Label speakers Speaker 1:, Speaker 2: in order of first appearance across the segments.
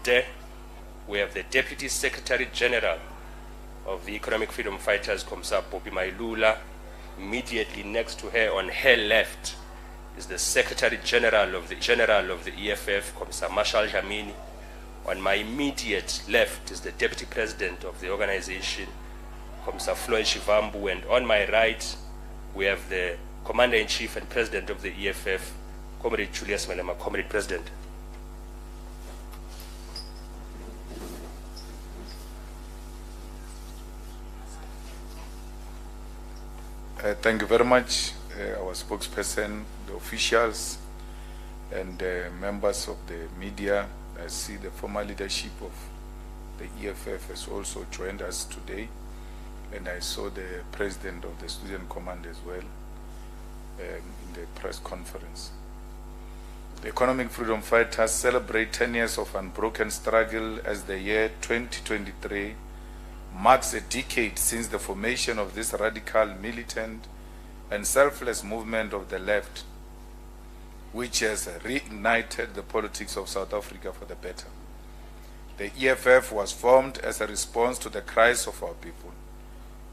Speaker 1: Mde. We have the Deputy Secretary General of the Economic Freedom Fighters, Komsa Popi Mailula. Immediately next to her, on her left, is the Secretary General of the EFF, Komsa Marshal Jamini. On my immediate left is the Deputy President of the organization, Komsa Floyd Shivambu, and on my right, we have the Commander-in-Chief and President of the EFF, Comrade Julius Malema. Comrade President.
Speaker 2: Thank you very much, our spokesperson, the officials, and members of the media. I see the former leadership of the EFF has also joined us today, and I saw the president of the Student Command as well in the press conference. The Economic Freedom Fighters celebrate 10 years of unbroken struggle as the year 2023 marks a decade since the formation of this radical, militant, and selfless movement of the left, which has reignited the politics of South Africa for the better. The EFF was formed as a response to the cries of our people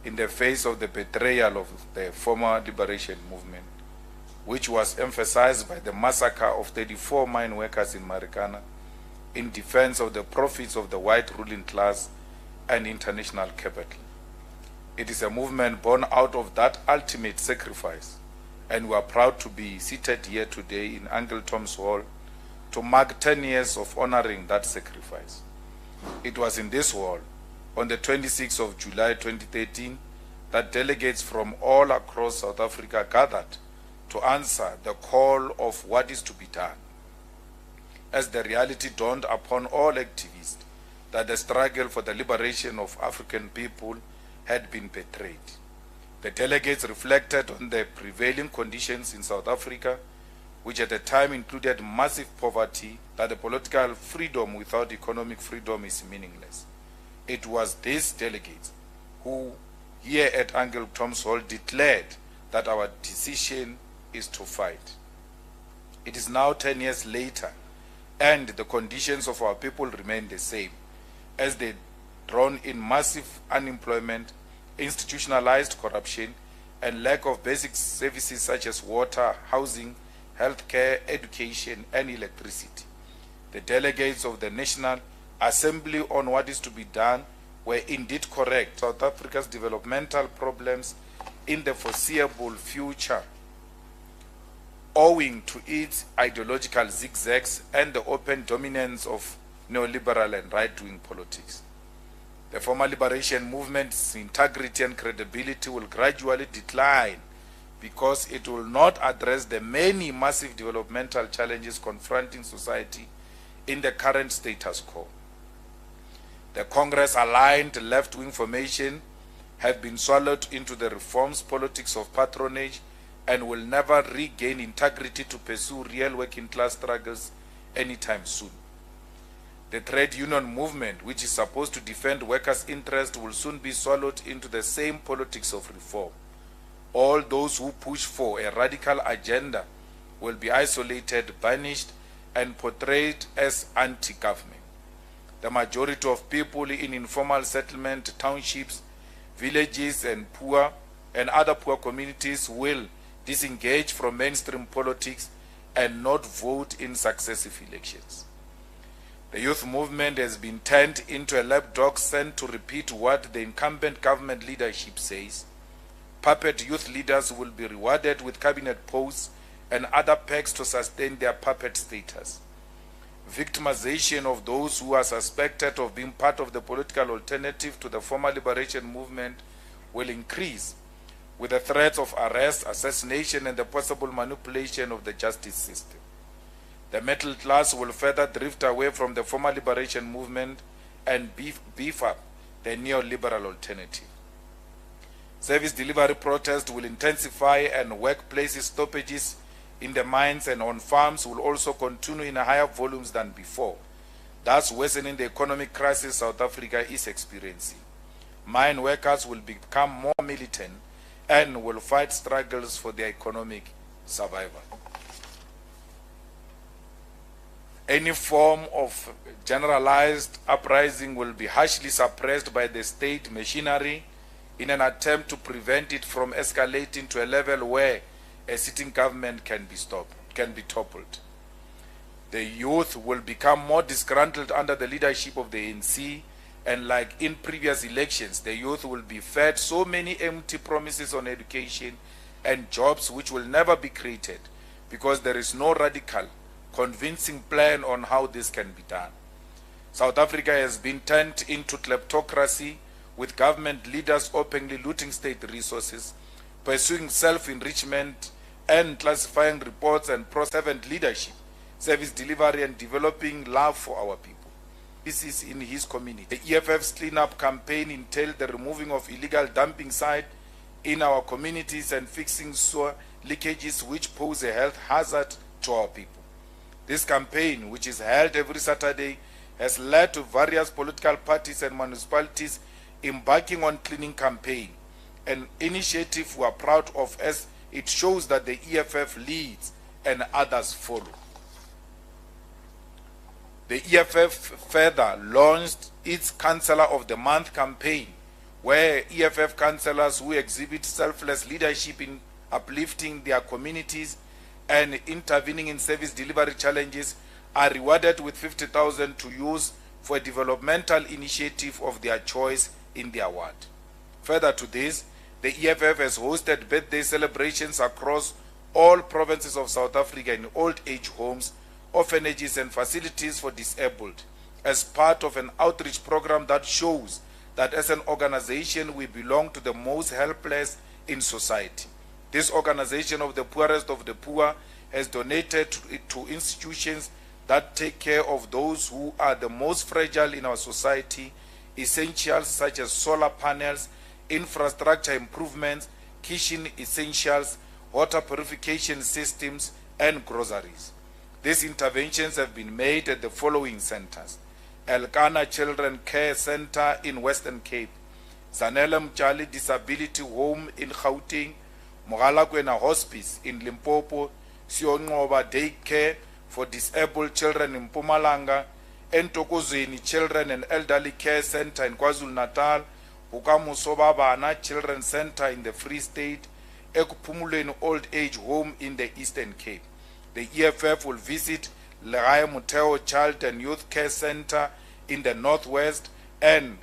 Speaker 2: in the face of the betrayal of the former liberation movement, which was emphasized by the massacre of 34 mine workers in Marikana in defense of the profits of the white ruling class and international capital. It is a movement born out of that ultimate sacrifice, and we are proud to be seated here today in Uncle Tom's Hall to mark 10 years of honoring that sacrifice. It was in this hall, on the 26th of July 2013, that delegates from all across South Africa gathered to answer the call of what is to be done, as the reality dawned upon all activists that the struggle for the liberation of African people had been betrayed. The delegates reflected on the prevailing conditions in South Africa, which at the time included massive poverty, that the political freedom without economic freedom is meaningless. It was these delegates who, here at Uncle Tom's Hall, declared that our decision is to fight. It is now 10 years later, and the conditions of our people remain the same, as they drawn in massive unemployment, institutionalized corruption, and lack of basic services such as water, housing, healthcare, education, and electricity. The delegates of the National Assembly on what is to be done were indeed correct. South Africa's developmental problems in the foreseeable future, owing to its ideological zigzags and the open dominance of neoliberal and right-wing politics. The former liberation movement's integrity and credibility will gradually decline because it will not address the many massive developmental challenges confronting society in the current status quo. The Congress-aligned left-wing formation have been swallowed into the reforms politics of patronage and will never regain integrity to pursue real working-class struggles anytime soon. The trade union movement, which is supposed to defend workers' interests, will soon be swallowed into the same politics of reform. All those who push for a radical agenda will be isolated, banished, and portrayed as anti-government. The majority of people in informal settlement, townships, villages, and other poor communities will disengage from mainstream politics and not vote in successive elections. The youth movement has been turned into a lapdog sent to repeat what the incumbent government leadership says. Puppet youth leaders will be rewarded with cabinet posts and other perks to sustain their puppet status. Victimization of those who are suspected of being part of the political alternative to the former liberation movement will increase, with the threats of arrest, assassination, and the possible manipulation of the justice system. The middle class will further drift away from the former liberation movement and beef up the neoliberal alternative. Service delivery protests will intensify, and workplace stoppages in the mines and on farms will also continue in higher volumes than before, thus worsening the economic crisis South Africa is experiencing. Mine workers will become more militant and will fight struggles for their economic survival. Any form of generalized uprising will be harshly suppressed by the state machinery in an attempt to prevent it from escalating to a level where a sitting government can be toppled. The youth will become more disgruntled under the leadership of the ANC, and like in previous elections, the youth will be fed so many empty promises on education and jobs which will never be created because there is no radical, convincing plan on how this can be done. South Africa has been turned into kleptocracy, with government leaders openly looting state resources, pursuing self-enrichment and classifying reports and pro-servant leadership, service delivery and developing love for our people. This is in his community. The EFF's cleanup campaign entailed the removing of illegal dumping sites in our communities and fixing sewer leakages which pose a health hazard to our people. This campaign, which is held every Saturday, has led to various political parties and municipalities embarking on cleaning campaign, an initiative we are proud of as it shows that the EFF leads and others follow. The EFF further launched its Councillor of the Month campaign, where EFF councillors who exhibit selfless leadership in uplifting their communities and intervening in service delivery challenges are rewarded with 50,000 to use for a developmental initiative of their choice in their ward. Further to this, the EFF has hosted birthday celebrations across all provinces of South Africa in old age homes, orphanages and facilities for disabled as part of an outreach program that shows that as an organization we belong to the most helpless in society. This organization of the poorest of the poor has donated to institutions that take care of those who are the most fragile in our society, essentials such as solar panels, infrastructure improvements, kitchen essentials, water purification systems, and groceries. These interventions have been made at the following centers: Elkana Children Care Center in Western Cape, Zanele Mjali Disability Home in Gauteng, Mogalakwena Hospice in Limpopo, Sionqoba Day Care for Disabled Children in Mpumalanga, Entokozweni Children and Elderly Care Center in KwaZulu-Natal, Bukamusobabana Children's Center in the Free State, Ekupumulweni Old Age Home in the Eastern Cape. The EFF will visit Legae Muteo Child and Youth Care Center in the Northwest and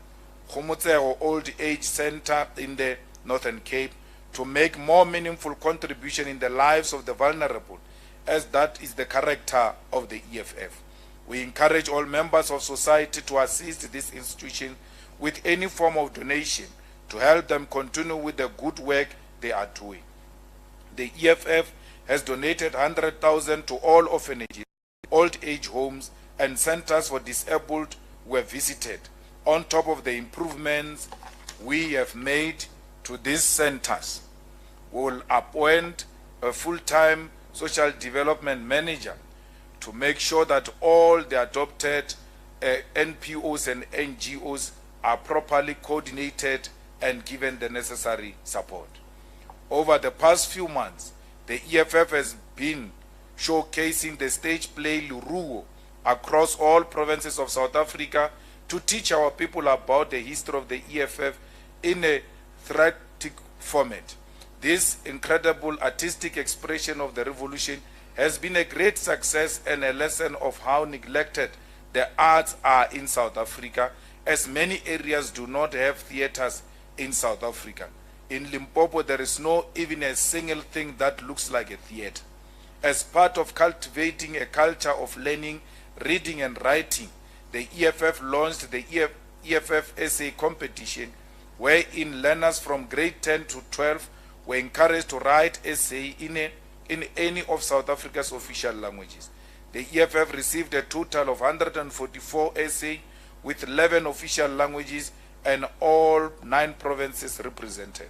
Speaker 2: Khumutsego Old Age Center in the Northern Cape to make more meaningful contribution in the lives of the vulnerable, as that is the character of the EFF. We encourage all members of society to assist this institution with any form of donation to help them continue with the good work they are doing. The EFF has donated 100,000 to all orphanages, old age homes, and centers for disabled were visited, on top of the improvements we have made to these centers. We will appoint a full-time social development manager to make sure that all the adopted NPOs and NGOs are properly coordinated and given the necessary support. Over the past few months, the EFF has been showcasing the stage play Luruo across all provinces of South Africa to teach our people about the history of the EFF in a thematic format. This incredible artistic expression of the revolution has been a great success and a lesson of how neglected the arts are in South Africa, as many areas do not have theaters in South Africa. In Limpopo, there is no even a single thing that looks like a theater. As part of cultivating a culture of learning, reading and writing, the EFF launched the EFF essay competition, wherein learners from grade 10 to 12 were encouraged to write essay in any of South Africa's official languages. The EFF received a total of 144 essays with 11 official languages and all 9 provinces represented.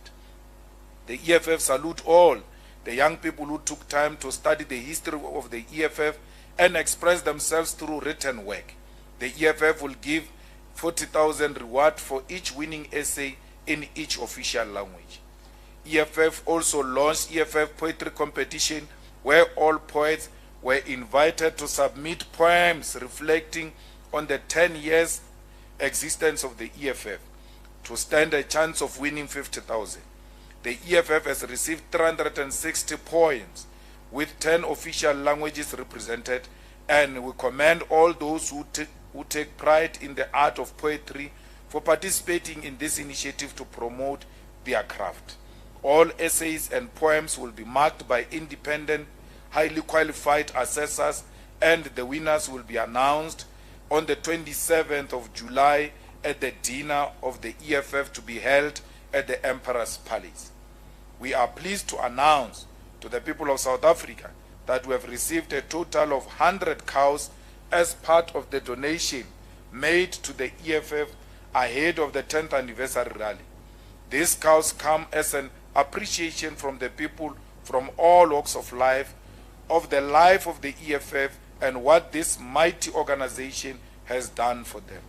Speaker 2: The EFF salute all the young people who took time to study the history of the EFF and express themselves through written work. The EFF will give 40,000 reward for each winning essay in each official language. EFF also launched EFF poetry competition, where all poets were invited to submit poems reflecting on the 10 years existence of the EFF to stand a chance of winning 50,000. The EFF has received 360 poems with 10 official languages represented, and we commend all those who take pride in the art of poetry for participating in this initiative to promote their craft. All essays and poems will be marked by independent, highly qualified assessors, and the winners will be announced on the 27th of July at the dinner of the EFF to be held at the Emperor's Palace. We are pleased to announce to the people of South Africa that we have received a total of 100 cows as part of the donation made to the EFF ahead of the 10th anniversary rally. These cows come as an appreciation from the people from all walks of life, of the life of the EFF and what this mighty organization has done for them.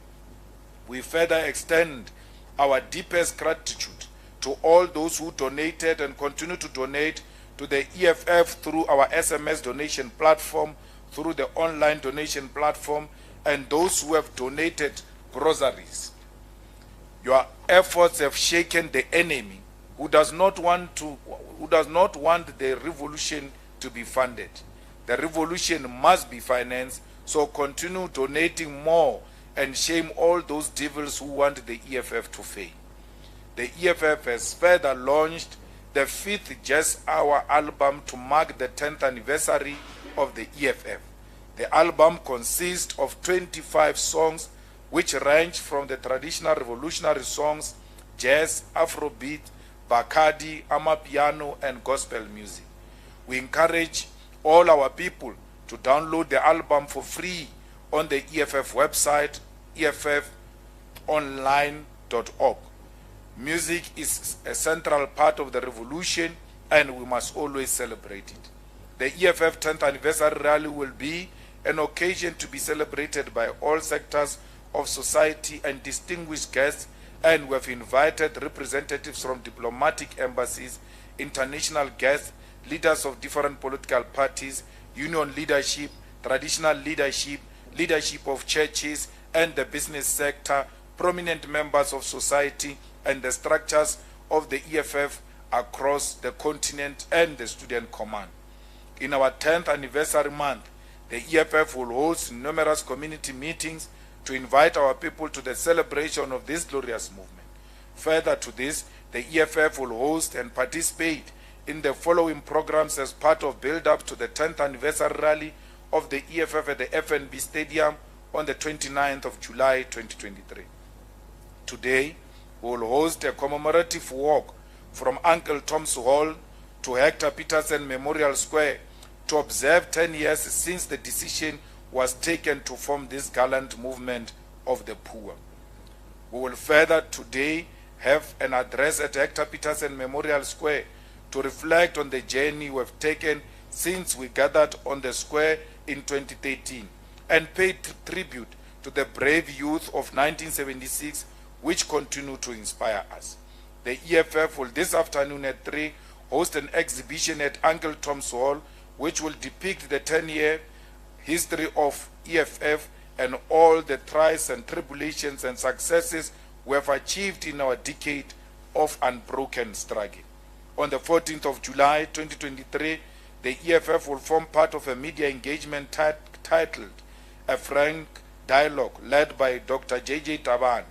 Speaker 2: We further extend our deepest gratitude to all those who donated and continue to donate to the EFF through our SMS donation platform, through the online donation platform, and those who have donated groceries. Your efforts have shaken the enemy who does not want the revolution to be funded. The revolution must be financed, so continue donating more and shame all those devils who want the EFF to fail. The EFF has further launched the 5th Jazz Hour album to mark the 10th anniversary of the EFF. The album consists of 25 songs which range from the traditional revolutionary songs, jazz, Afrobeat, Bacardi, Amapiano, and gospel music. We encourage all our people to download the album for free on the EFF website, efffonline.org. Music is a central part of the revolution, and we must always celebrate it. The EFF 10th anniversary rally will be an occasion to be celebrated by all sectors of society and distinguished guests, and we have invited representatives from diplomatic embassies, international guests, leaders of different political parties, union leadership, traditional leadership, leadership of churches and the business sector, prominent members of society, and the structures of the EFF across the continent and the student command. In our 10th anniversary month, the EFF will host numerous community meetings to invite our people to the celebration of this glorious movement. Further to this, the EFF will host and participate in the following programs as part of build-up to the 10th anniversary rally of the EFF at the FNB Stadium on the 29th of July 2023. Today, we will host a commemorative walk from Uncle Tom's Hall to Hector Peterson Memorial Square to observe 10 years since the decision was taken to form this gallant movement of the poor. We will further today have an address at Hector Peterson Memorial Square to reflect on the journey we have taken since we gathered on the square in 2013 and pay tribute to the brave youth of 1976 which continue to inspire us. The EFF will this afternoon at 3 host an exhibition at Uncle Tom's Hall which will depict the 10-year history of EFF and all the trials and tribulations and successes we have achieved in our decade of unbroken struggle. On the 14th of July 2023, the EFF will form part of a media engagement titled A Frank Dialogue led by Dr. J.J. Tabane.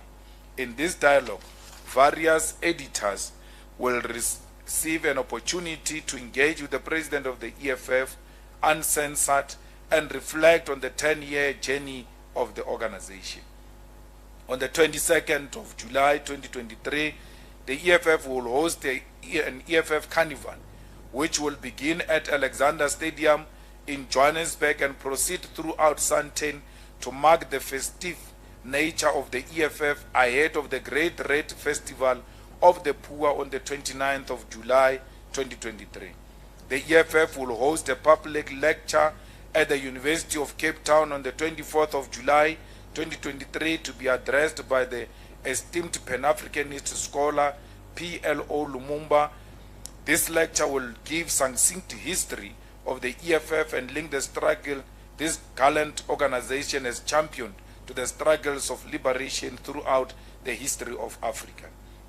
Speaker 2: In this dialogue, various editors will receive an opportunity to engage with the president of the EFF uncensored and reflect on the 10-year journey of the organization. On the 22nd of July 2023, the EFF will host an EFF Carnival, which will begin at Alexander Stadium in Johannesburg and proceed throughout Sandton to mark the festive nature of the EFF ahead of the Great Red Festival of the Poor on the 29th of July 2023. The EFF will host a public lecture at the University of Cape Town on the 24th of July 2023 to be addressed by the esteemed Pan-Africanist scholar P.L.O. Lumumba. This lecture will give succinct history of the EFF and link the struggle this gallant organization has championed to the struggles of liberation throughout the history of Africa.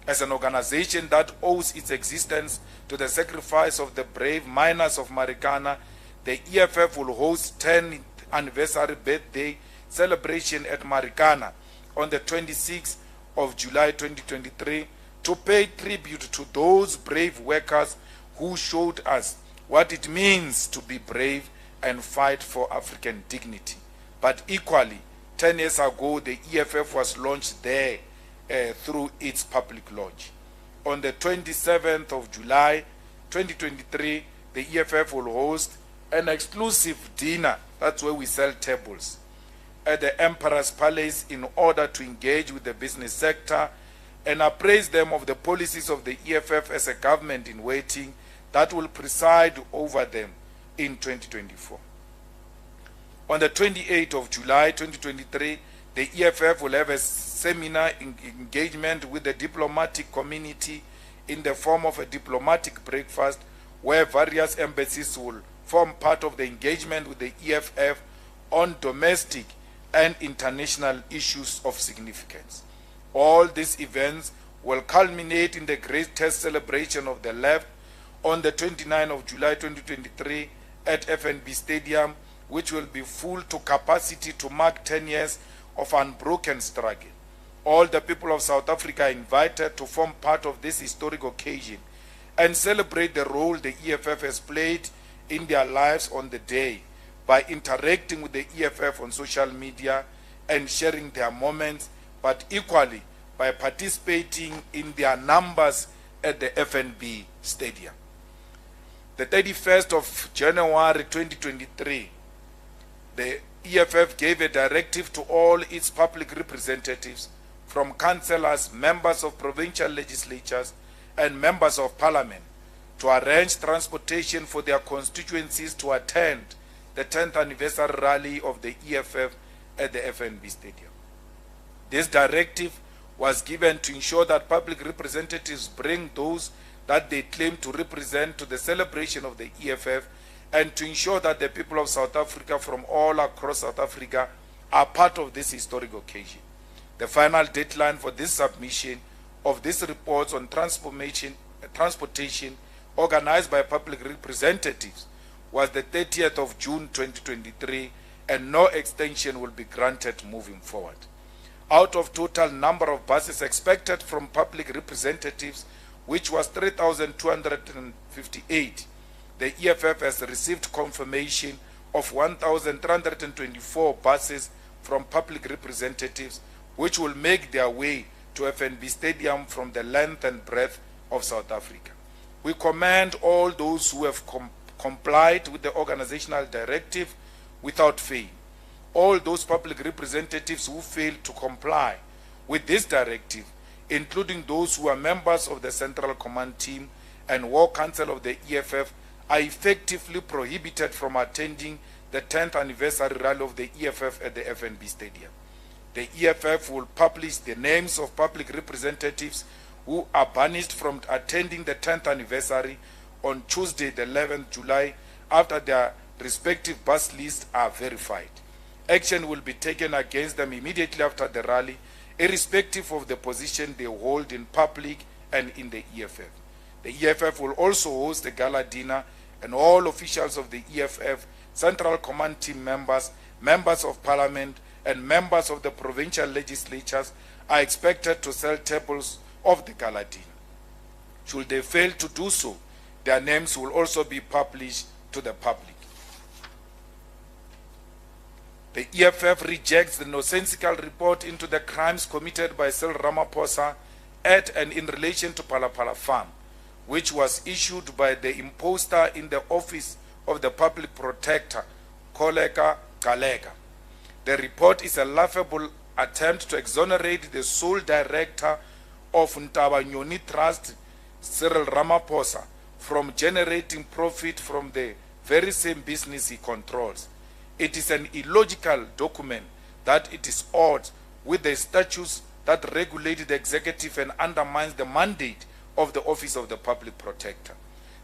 Speaker 2: As an organization that owes its existence to the sacrifice of the brave miners of Marikana, the EFF will host 10th anniversary birthday celebration at Marikana on the 26th of July 2023 to pay tribute to those brave workers who showed us what it means to be brave and fight for African dignity. But equally, 10 years ago, the EFF was launched there through its public lodge. On the 27th of July 2023, the EFF will host an exclusive dinner, that's where we sell tables, at the Emperor's Palace in order to engage with the business sector and appraise them of the policies of the EFF as a government in waiting that will preside over them in 2024. On the 28th of July 2023, the EFF will have a seminar engagement with the diplomatic community in the form of a diplomatic breakfast where various embassies will form part of the engagement with the EFF on domestic and international issues of significance. All these events will culminate in the greatest celebration of the left on the 29th of July 2023 at FNB Stadium, which will be full to capacity to mark 10 years of unbroken struggle. All the people of South Africa are invited to form part of this historic occasion and celebrate the role the EFF has played in their lives on the day by interacting with the EFF on social media and sharing their moments, but equally by participating in their numbers at the FNB Stadium. The 31st of January 2023, the EFF gave a directive to all its public representatives, from councillors, members of provincial legislatures, and members of parliament, to arrange transportation for their constituencies to attend the 10th anniversary rally of the EFF at the FNB Stadium. This directive was given to ensure that public representatives bring those that they claim to represent to the celebration of the EFF, and to ensure that the people of South Africa from all across South Africa are part of this historic occasion. The final deadline for this submission of these reports on transportation organized by public representatives was the 30th of June 2023, and no extension will be granted moving forward. Out of total number of buses expected from public representatives, which was 3,258, the EFF has received confirmation of 1,324 buses from public representatives, which will make their way to FNB Stadium from the length and breadth of South Africa. We commend all those who have complied with the organizational directive without fail. All those public representatives who failed to comply with this directive, including those who are members of the Central Command Team and War Council of the EFF, are effectively prohibited from attending the 10th anniversary rally of the EFF at the FNB Stadium. The EFF will publish the names of public representatives who are banished from attending the 10th anniversary on Tuesday, the 11th July, after their respective bus lists are verified. Action will be taken against them immediately after the rally, irrespective of the position they hold in public and in the EFF. The EFF will also host a gala dinner, and all officials of the EFF, Central Command Team members, members of Parliament, and members of the provincial legislatures are expected to sell tables of the gala dinner. Should they fail to do so, their names will also be published to the public. The EFF rejects the nonsensical report into the crimes committed by Cyril Ramaphosa at and in relation to Phala Phala Farm, which was issued by the imposter in the office of the public protector, Koleka Kalega. The report is a laughable attempt to exonerate the sole director of Ntabanyoni Trust, Cyril Ramaphosa, from generating profit from the very same business he controls. It is an illogical document that it is odd with the statutes that regulate the executive and undermines the mandate of the office of the public protector.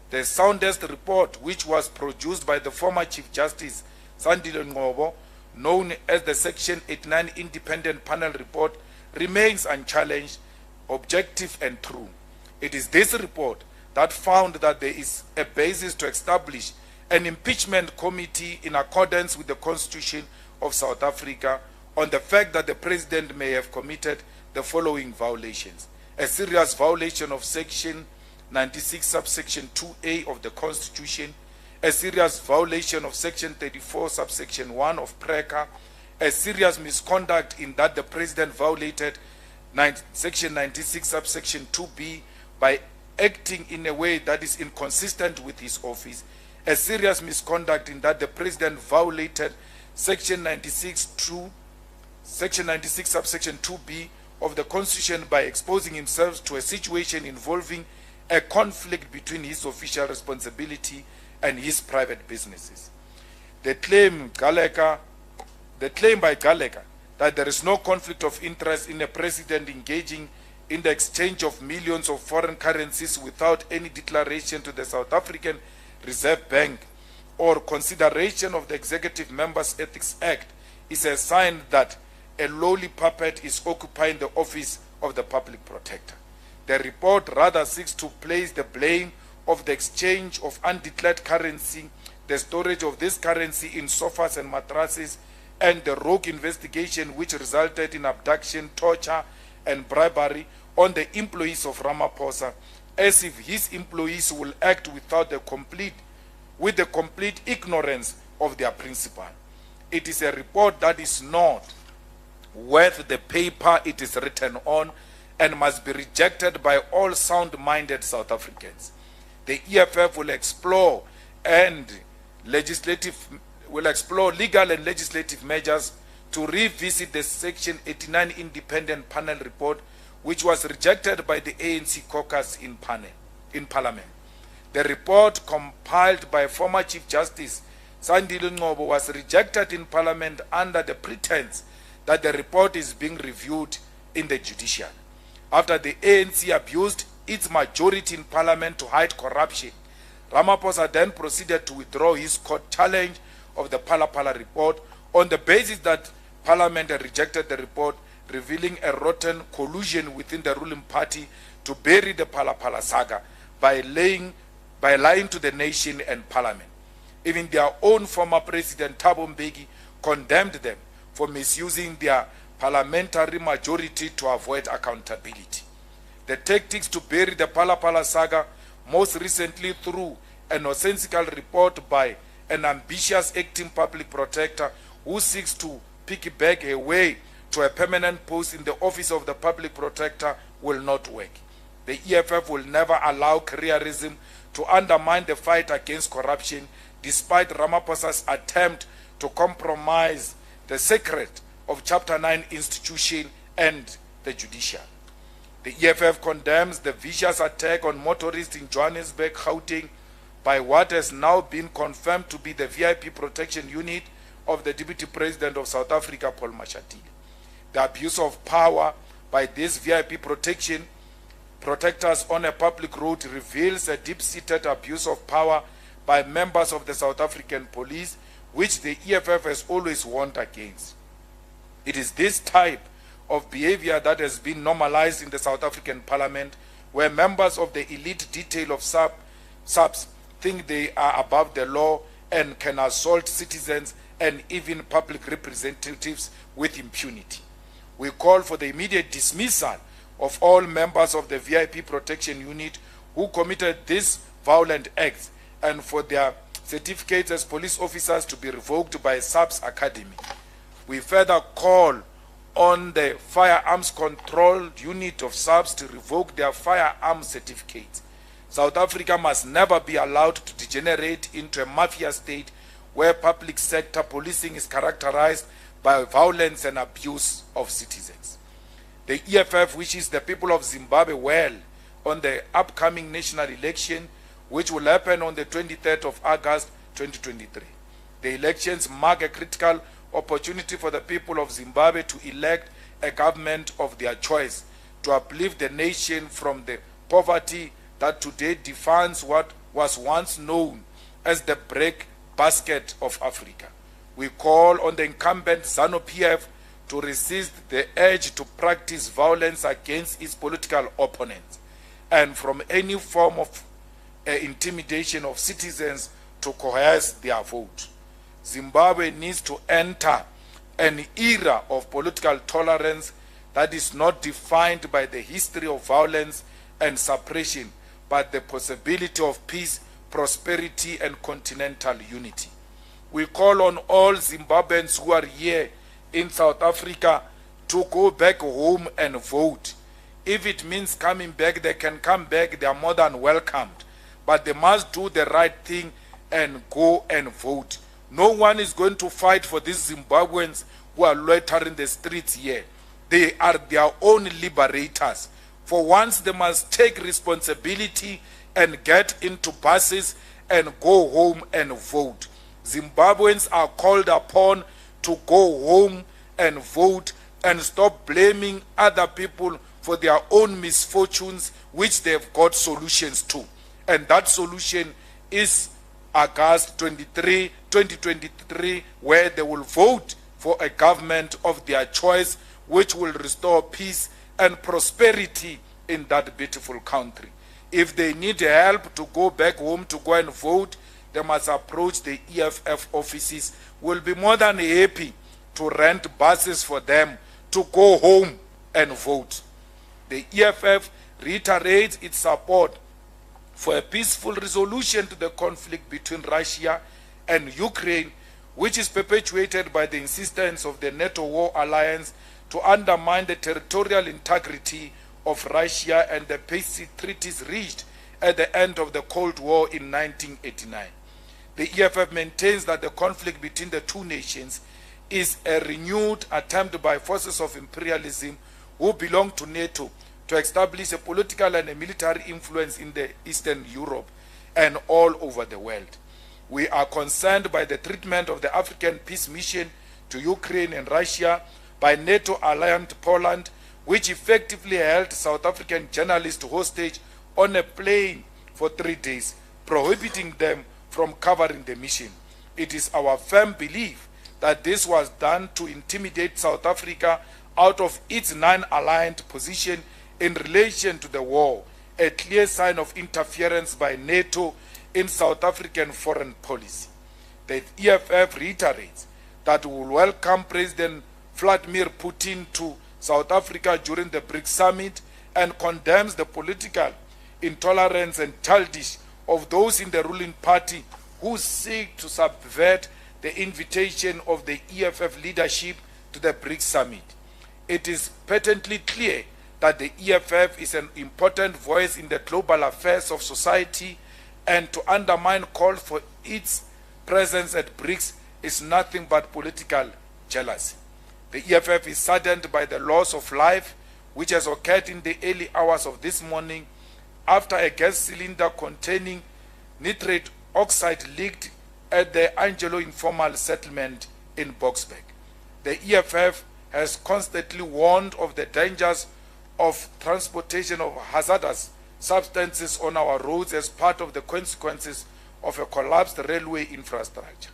Speaker 2: the soundest report, which was produced by the former Chief Justice Sandile Ngobo, known as the Section 89 Independent Panel Report, remains unchallenged, objective and true. It is this report that found that there is a basis to establish an impeachment committee in accordance with the Constitution of South Africa on the fact that the President may have committed the following violations: a serious violation of Section 96 subsection 2A of the Constitution, a serious violation of Section 34 subsection 1 of PRECA, a serious misconduct in that the President violated Section 96 subsection 2B by acting in a way that is inconsistent with his office, a serious misconduct in that the President violated Section 96 subsection 2B of the Constitution by exposing himself to a situation involving a conflict between his official responsibility and his private businesses. The claim by Gallagher that there is no conflict of interest in a president engaging in the exchange of millions of foreign currencies without any declaration to the South African Reserve Bank or consideration of the Executive Members Ethics Act is a sign that a lowly puppet is occupying the office of the Public Protector. The report rather seeks to place the blame of the exchange of undeclared currency, the storage of this currency in sofas and mattresses, and the rogue investigation which resulted in abduction, torture, and bribery on the employees of Ramaphosa, as if his employees will act with the complete ignorance of their principal. It is a report that is not worth the paper it is written on and must be rejected by all sound-minded South Africans. The EFF will explore legal and legislative measures to revisit the Section 89 Independent Panel Report, which was rejected by the ANC caucus in Parliament. The report compiled by former Chief Justice Sandile Ngobo was rejected in Parliament under the pretense that the report is being reviewed in the judiciary. After the ANC abused its majority in Parliament to hide corruption, Ramaphosa then proceeded to withdraw his court challenge of the Phala Phala report on the basis that Parliament had rejected the report, revealing a rotten collusion within the ruling party to bury the Phala Phala saga by lying to the nation and Parliament. Even their own former President Thabo Mbeki condemned them for misusing their parliamentary majority to avoid accountability. The tactics to bury the Phala Phala saga, most recently through a nonsensical report by an ambitious acting public protector who seeks to piggyback a way to a permanent post in the office of the public protector, will not work. The EFF will never allow careerism to undermine the fight against corruption, despite Ramaphosa's attempt to compromise the secret of Chapter 9 institution and the judiciary. The EFF condemns the vicious attack on motorists in Johannesburg, Gauteng, by what has now been confirmed to be the VIP protection unit of the Deputy President of South Africa, Paul Mashatile. The abuse of power by these VIP protectors on a public road reveals a deep-seated abuse of power by members of the South African police, which the EFF has always warned against. It is this type of behavior that has been normalized in the South African Parliament, where members of the elite detail of SAPS think they are above the law and can assault citizens and even public representatives with impunity. We call for the immediate dismissal of all members of the VIP protection unit who committed these violent acts, and for their certificates as police officers to be revoked by SAPS Academy. We further call on the Firearms Control Unit of SAPS to revoke their firearms certificates. South Africa must never be allowed to degenerate into a mafia state where public sector policing is characterized by violence and abuse of citizens. The EFF wishes the people of Zimbabwe well on the upcoming national election, which will happen on the 23rd of August 2023. The elections mark a critical opportunity for the people of Zimbabwe to elect a government of their choice, to uplift the nation from the poverty that today defines what was once known as the breadbasket of Africa. We call on the incumbent ZANU-PF to resist the urge to practice violence against its political opponents and from any form of intimidation of citizens to coerce their vote. Zimbabwe needs to enter an era of political tolerance that is not defined by the history of violence and suppression, but the possibility of peace, prosperity, and continental unity. We call on all Zimbabweans who are here in South Africa to go back home and vote. If it means coming back, they can come back. They are more than welcomed. But they must do the right thing and go and vote. No one is going to fight for these Zimbabweans who are loitering the streets here. They are their own liberators. For once, they must take responsibility and get into buses and go home and vote. Zimbabweans are called upon to go home and vote and stop blaming other people for their own misfortunes, which they've got solutions to. And that solution is August 23, 2023, where they will vote for a government of their choice, which will restore peace and prosperity in that beautiful country. If they need help to go back home to go and vote, they must approach the EFF offices. We'll be more than happy to rent buses for them to go home and vote. The EFF reiterates its support for a peaceful resolution to the conflict between Russia and Ukraine, which is perpetuated by the insistence of the NATO war alliance to undermine the territorial integrity of Russia and the peace treaties reached at the end of the Cold War in 1989. The EFF maintains that the conflict between the two nations is a renewed attempt by forces of imperialism who belong to NATO to establish a political and a military influence in the Eastern Europe and all over the world. We are concerned by the treatment of the African Peace Mission to Ukraine and Russia by NATO-aligned Poland, which effectively held South African journalists hostage on a plane for 3 days, prohibiting them from covering the mission. It is our firm belief that this was done to intimidate South Africa out of its non-aligned position in relation to the war, a clear sign of interference by NATO in South African foreign policy. The EFF reiterates that we will welcome President Vladimir Putin to South Africa during the BRICS summit and condemns the political intolerance and childish of those in the ruling party who seek to subvert the invitation of the EFF leadership to the BRICS summit. It is patently clear that the EFF is an important voice in the global affairs of society, and to undermine calls for its presence at BRICS is nothing but political jealousy. The EFF is saddened by the loss of life which has occurred in the early hours of this morning after a gas cylinder containing nitrate oxide leaked at the Angelo Informal Settlement in Boksburg. The EFF has constantly warned of the dangers of transportation of hazardous substances on our roads as part of the consequences of a collapsed railway infrastructure.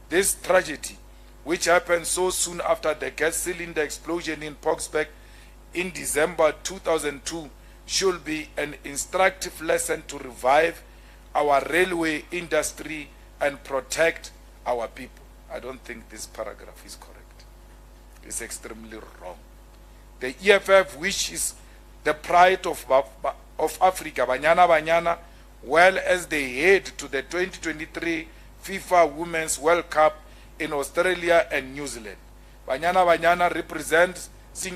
Speaker 2: This tragedy, which happened so soon after the gas cylinder explosion in Boksburg in December 2002, should be an instructive lesson to revive our railway industry and protect our people. I don't think this paragraph is correct. It's extremely wrong. The EFF wishes the pride of Africa, Banyana, well as they head to the 2023 FIFA Women's World Cup in Australia and New Zealand. Banyana represents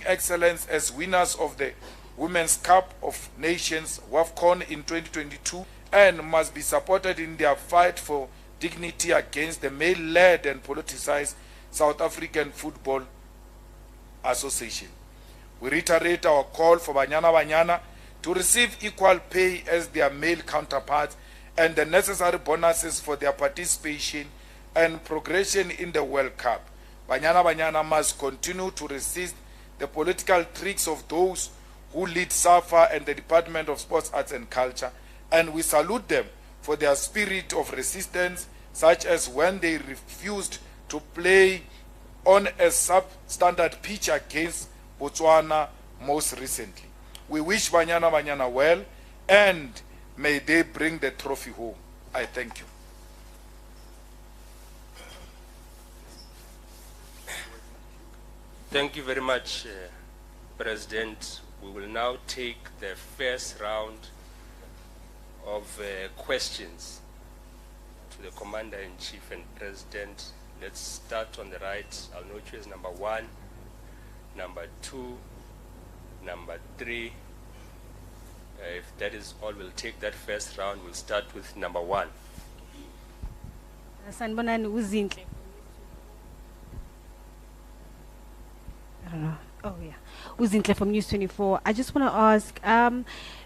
Speaker 2: excellence as winners of the Women's Cup of Nations WAFCON in 2022 and must be supported in their fight for dignity against the male-led and politicized South African Football Association. We reiterate our call for Banyana to receive equal pay as their male counterparts and the necessary bonuses for their participation and progression in the World Cup. Banyana must continue to resist the political tricks of those who lead SAFA and the Department of Sports, Arts and Culture, and we salute them for their spirit of resistance, such as when they refused to play on a substandard pitch against Botswana most recently. We wish Banyana well, and may they bring the trophy home. I thank you.
Speaker 1: Thank you very much, President. We will now take the first round of questions to the Commander-in-Chief and President. Let's start on the right. I'll note you as number 1, number 2, number 3. If that is all, we'll take that first round. We'll start with number 1.
Speaker 3: Sanibonani uzinhle. I don't know. Oh yeah, Uzintle from News 24. I just want to ask,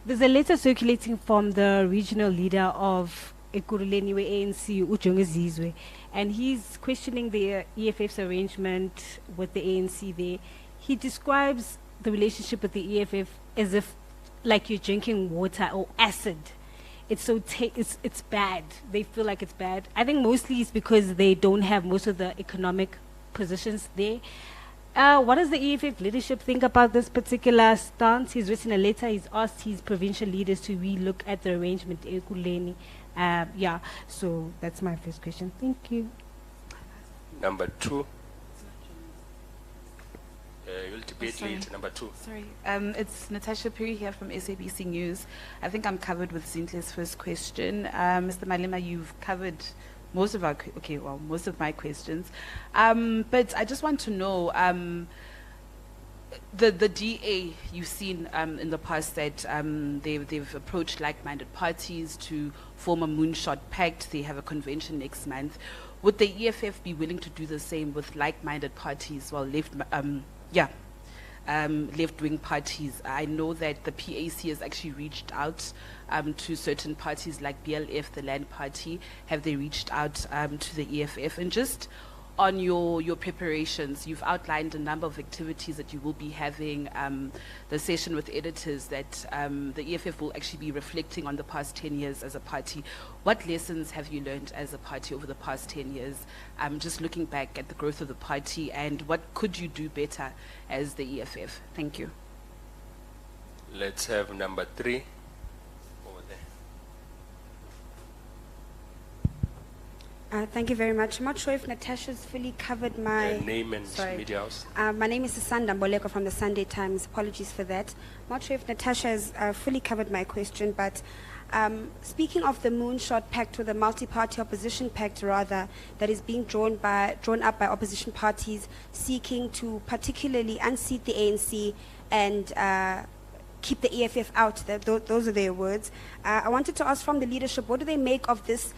Speaker 3: there's a letter circulating from the regional leader of Ekurhuleni ANC, Ujongezizwe, and he's questioning the EFF's arrangement with the ANC there. He describes the relationship with the EFF as if like you're drinking water or acid. It's so it's bad. They feel like it's bad. I think mostly it's because they don't have most of the economic positions there. What does the EFF leadership think about this particular stance? He's written a letter. He's asked his provincial leaders to relook at the arrangement in Ekurhuleni. Yeah, so that's my first question. Thank you.
Speaker 1: Number 2. You'll debate later. Number 2.
Speaker 4: Sorry, it's Natasha Puri here from SABC News. I think I'm covered with Zintle's first question. Mr. Malema, you've covered most of our, most of my questions. But I just want to know, the DA, you've seen in the past that they've approached like-minded parties to form a moonshot pact. They have a convention next month. Would the EFF be willing to do the same with like-minded parties, well, left-wing parties? I know that the PAC has actually reached out to certain parties like BLF, the Land Party. Have they reached out to the EFF? And just on your preparations, you've outlined a number of activities that you will be having, the session with editors that the EFF will actually be reflecting on the past 10 years as a party. What lessons have you learned as a party over the past 10 years? Just looking back at the growth of the party, and what could you do better as the EFF? Thank you.
Speaker 1: Let's have number 3 over there.
Speaker 5: Thank you very much. I'm not sure if Natasha's fully covered my...
Speaker 1: name and media house.
Speaker 5: My name is Sasanda Mboleko from the Sunday Times. Apologies for that. I'm not sure if Natasha has fully covered my question, but speaking of the moonshot pact, or the multi-party opposition pact rather, that is being drawn up by opposition parties seeking to particularly unseat the ANC and keep the EFF out. Those are their words. I wanted to ask from the leadership, what do they make of this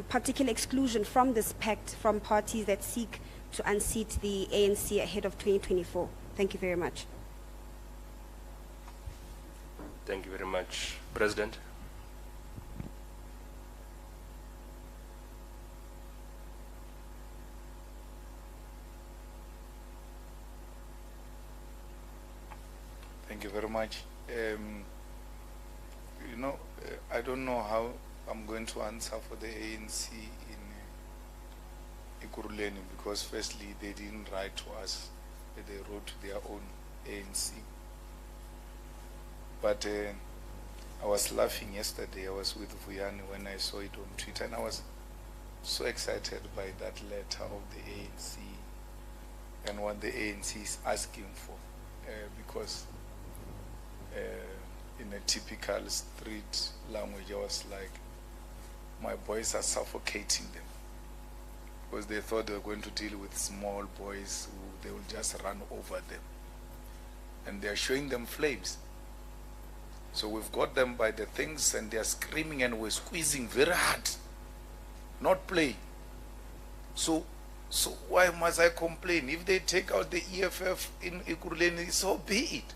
Speaker 5: particular exclusion from this pact from parties that seek to unseat the ANC ahead of 2024? Thank you very much.
Speaker 1: Thank you very much. President.
Speaker 2: Thank you very much. I don't know how I'm going to answer for the ANC in Ekurhuleni, because firstly, they didn't write to us. They wrote to their own ANC. But I was laughing yesterday. I was with Vuyani when I saw it on Twitter, and I was so excited by that letter of the ANC and what the ANC is asking for, because in a typical street language, I was like, my boys are suffocating them, because they thought they were going to deal with small boys who they will just run over them, and they are showing them flames. So we've got them by the things, and they are screaming, and we're squeezing very hard, not playing. So why must I complain? If they take out the EFF in Ekurhuleni, so be it.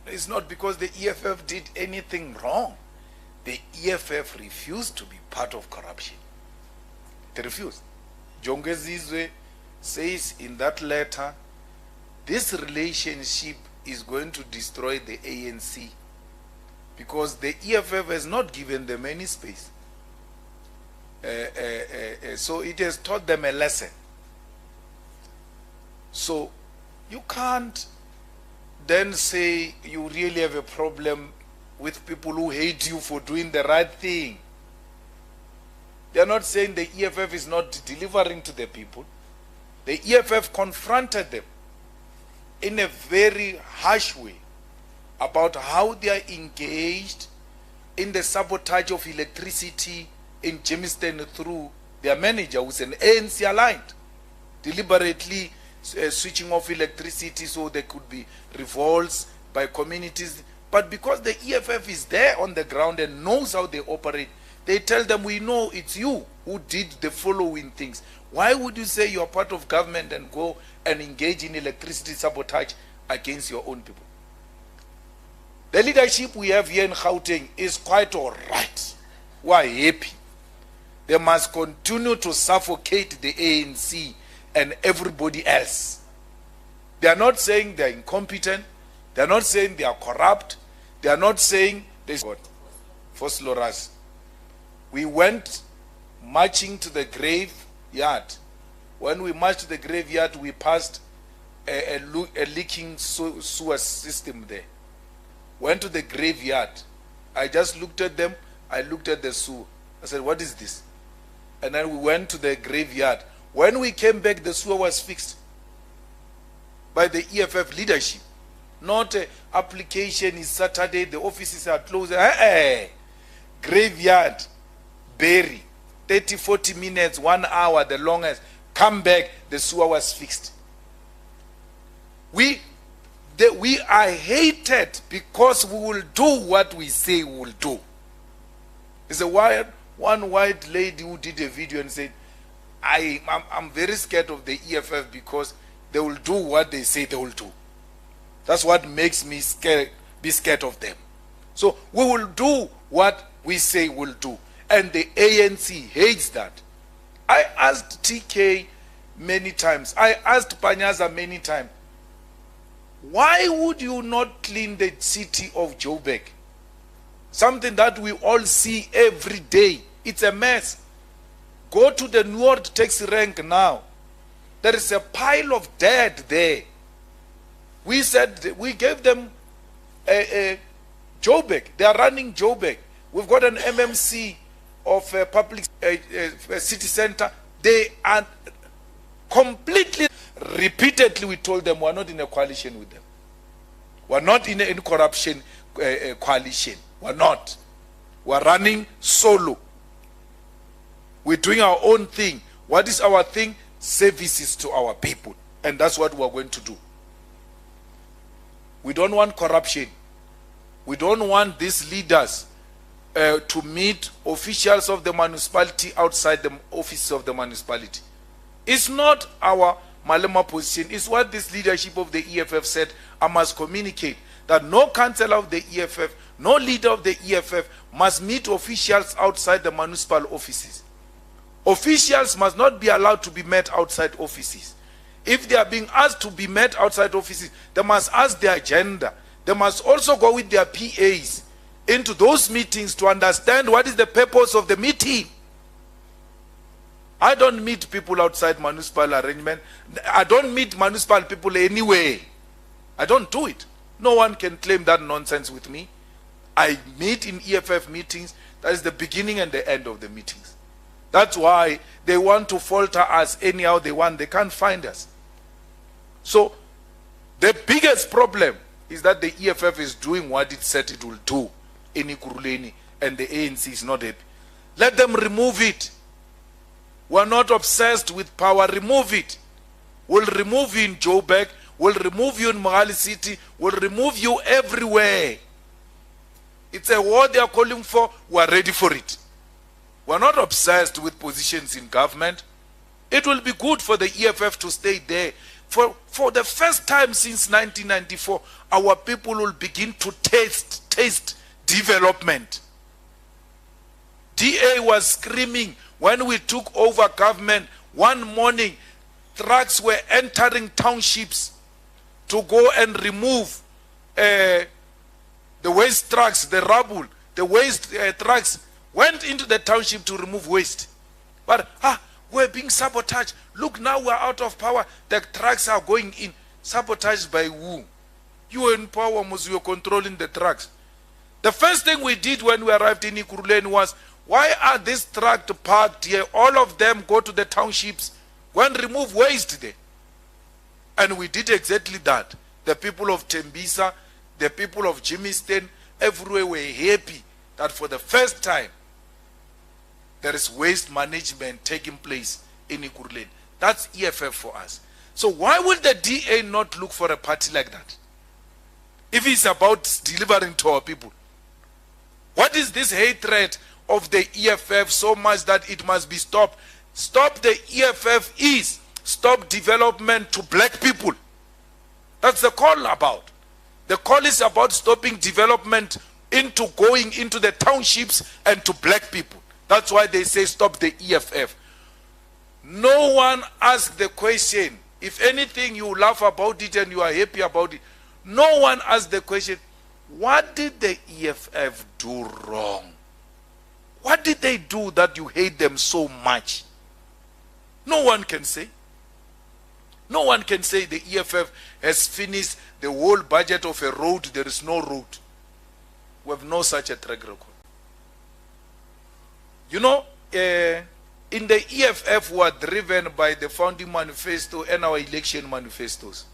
Speaker 2: It's not because the EFF did anything wrong. The EFF refused to be part of corruption. They refused. Jongezizwe says in that letter, this relationship is going to destroy the ANC, because the EFF has not given them any space. So it has taught them a lesson. So you can't then say you really have a problem with people who hate you for doing the right thing. They are not saying the EFF is not delivering to the people. The EFF confronted them in a very harsh way about how they are engaged in the sabotage of electricity in Jamestown through their manager, who's an ANC aligned, deliberately switching off electricity so there could be revolts by communities. But because the EFF is there on the ground and knows how they operate, they tell them, we know it's you who did the following things. Why would you say you are part of government and go and engage in electricity sabotage against your own people? The leadership we have here in Gauteng is quite all right. We are happy. They must continue to suffocate the ANC and everybody else. They are not saying they are incompetent. They are not saying they are corrupt. They are not saying they got Fosloras. We went marching to the graveyard. When we marched to the graveyard, we passed a leaking sewer system there. Went to the graveyard. I just looked at them. I looked at the sewer. I said, what is this? And then we went to the graveyard. When we came back, the sewer was fixed by the EFF leadership. Not application is Saturday, the offices are closed. Graveyard, bury, 30, 40 minutes, 1 hour, the longest. Come back, the sewer was fixed. We are hated because we will do what we say we will do. There's one white lady who did a video and said, I'm very scared of the EFF because they will do what they say they will do. That's what makes me be scared of them. So we will do what we say we'll do. And the ANC hates that. I asked TK many times. I asked Panyaza many times. Why would you not clean the city of Joburg? Something that we all see every day. It's a mess. Go to the North taxi rank now. There is a pile of dead there. We said, we gave them Joburg. They are running Joburg. We've got an MMC of public city center. They are completely, repeatedly we told them we're not in a coalition with them. We're not in a corruption coalition. We're not. We're running solo. We're doing our own thing. What is our thing? Services to our people. And that's what we're going to do. We don't want corruption. We don't want these leaders to meet officials of the municipality outside the office of the municipality. It's not our Malema position. It's what this leadership of the EFF said. I must communicate that no councillor of the EFF, no leader of the EFF must meet officials outside the municipal offices. Officials must not be allowed to be met outside offices. If they are being asked to be met outside offices, they must ask their agenda. They must also go with their PAs into those meetings to understand what is the purpose of the meeting. I don't meet people outside municipal arrangement. I don't meet municipal people anyway. I don't do it. No one can claim that nonsense with me. I meet in EFF meetings. That is the beginning and the end of the meetings. That's why they want to falter us anyhow they want. They can't find us. So the biggest problem is that the EFF is doing what it said it will do in Ekurhuleni, and the ANC is not happy. Let them remove it. We're not obsessed with power. Remove it. We'll remove you in Joburg. We'll remove you in Mohali City. We'll remove you everywhere. It's a war they are calling for. We're ready for it. We're not obsessed with positions in government. It will be good for the EFF to stay there. For the first time since 1994, our people will begin to taste development. DA was screaming when we took over government. One morning, trucks were entering townships to go and remove the waste trucks, the rubble. The waste trucks went into the township to remove waste. But, we're being sabotaged. Look, now we're out of power. The trucks are going in. Sabotaged by who? You were in power, you were controlling the trucks. The first thing we did when we arrived in Ekurhuleni was, why are these trucks parked here? All of them go to the townships. Go and remove waste there. And we did exactly that. The people of Tembisa, the people of Jimiston, everywhere were happy that for the first time, there is waste management taking place in Ekurhuleni. That's EFF for us. So why would the DA not look for a party like that? If it's about delivering to our people. What is this hatred of the EFF so much that it must be stopped? Stop the EFF is stop development to black people. That's the call about. The call is about stopping development into going into the townships and to black people. That's why they say stop the EFF. No one asked the question. If anything, you laugh about it and you are happy about it. No one asked the question, what did the EFF do wrong? What did they do that you hate them so much? No one can say. No one can say the EFF has finished the whole budget of a road. There is no road. We have no such a track record. You know, in the EFF we are driven by the founding manifesto and our election manifestos.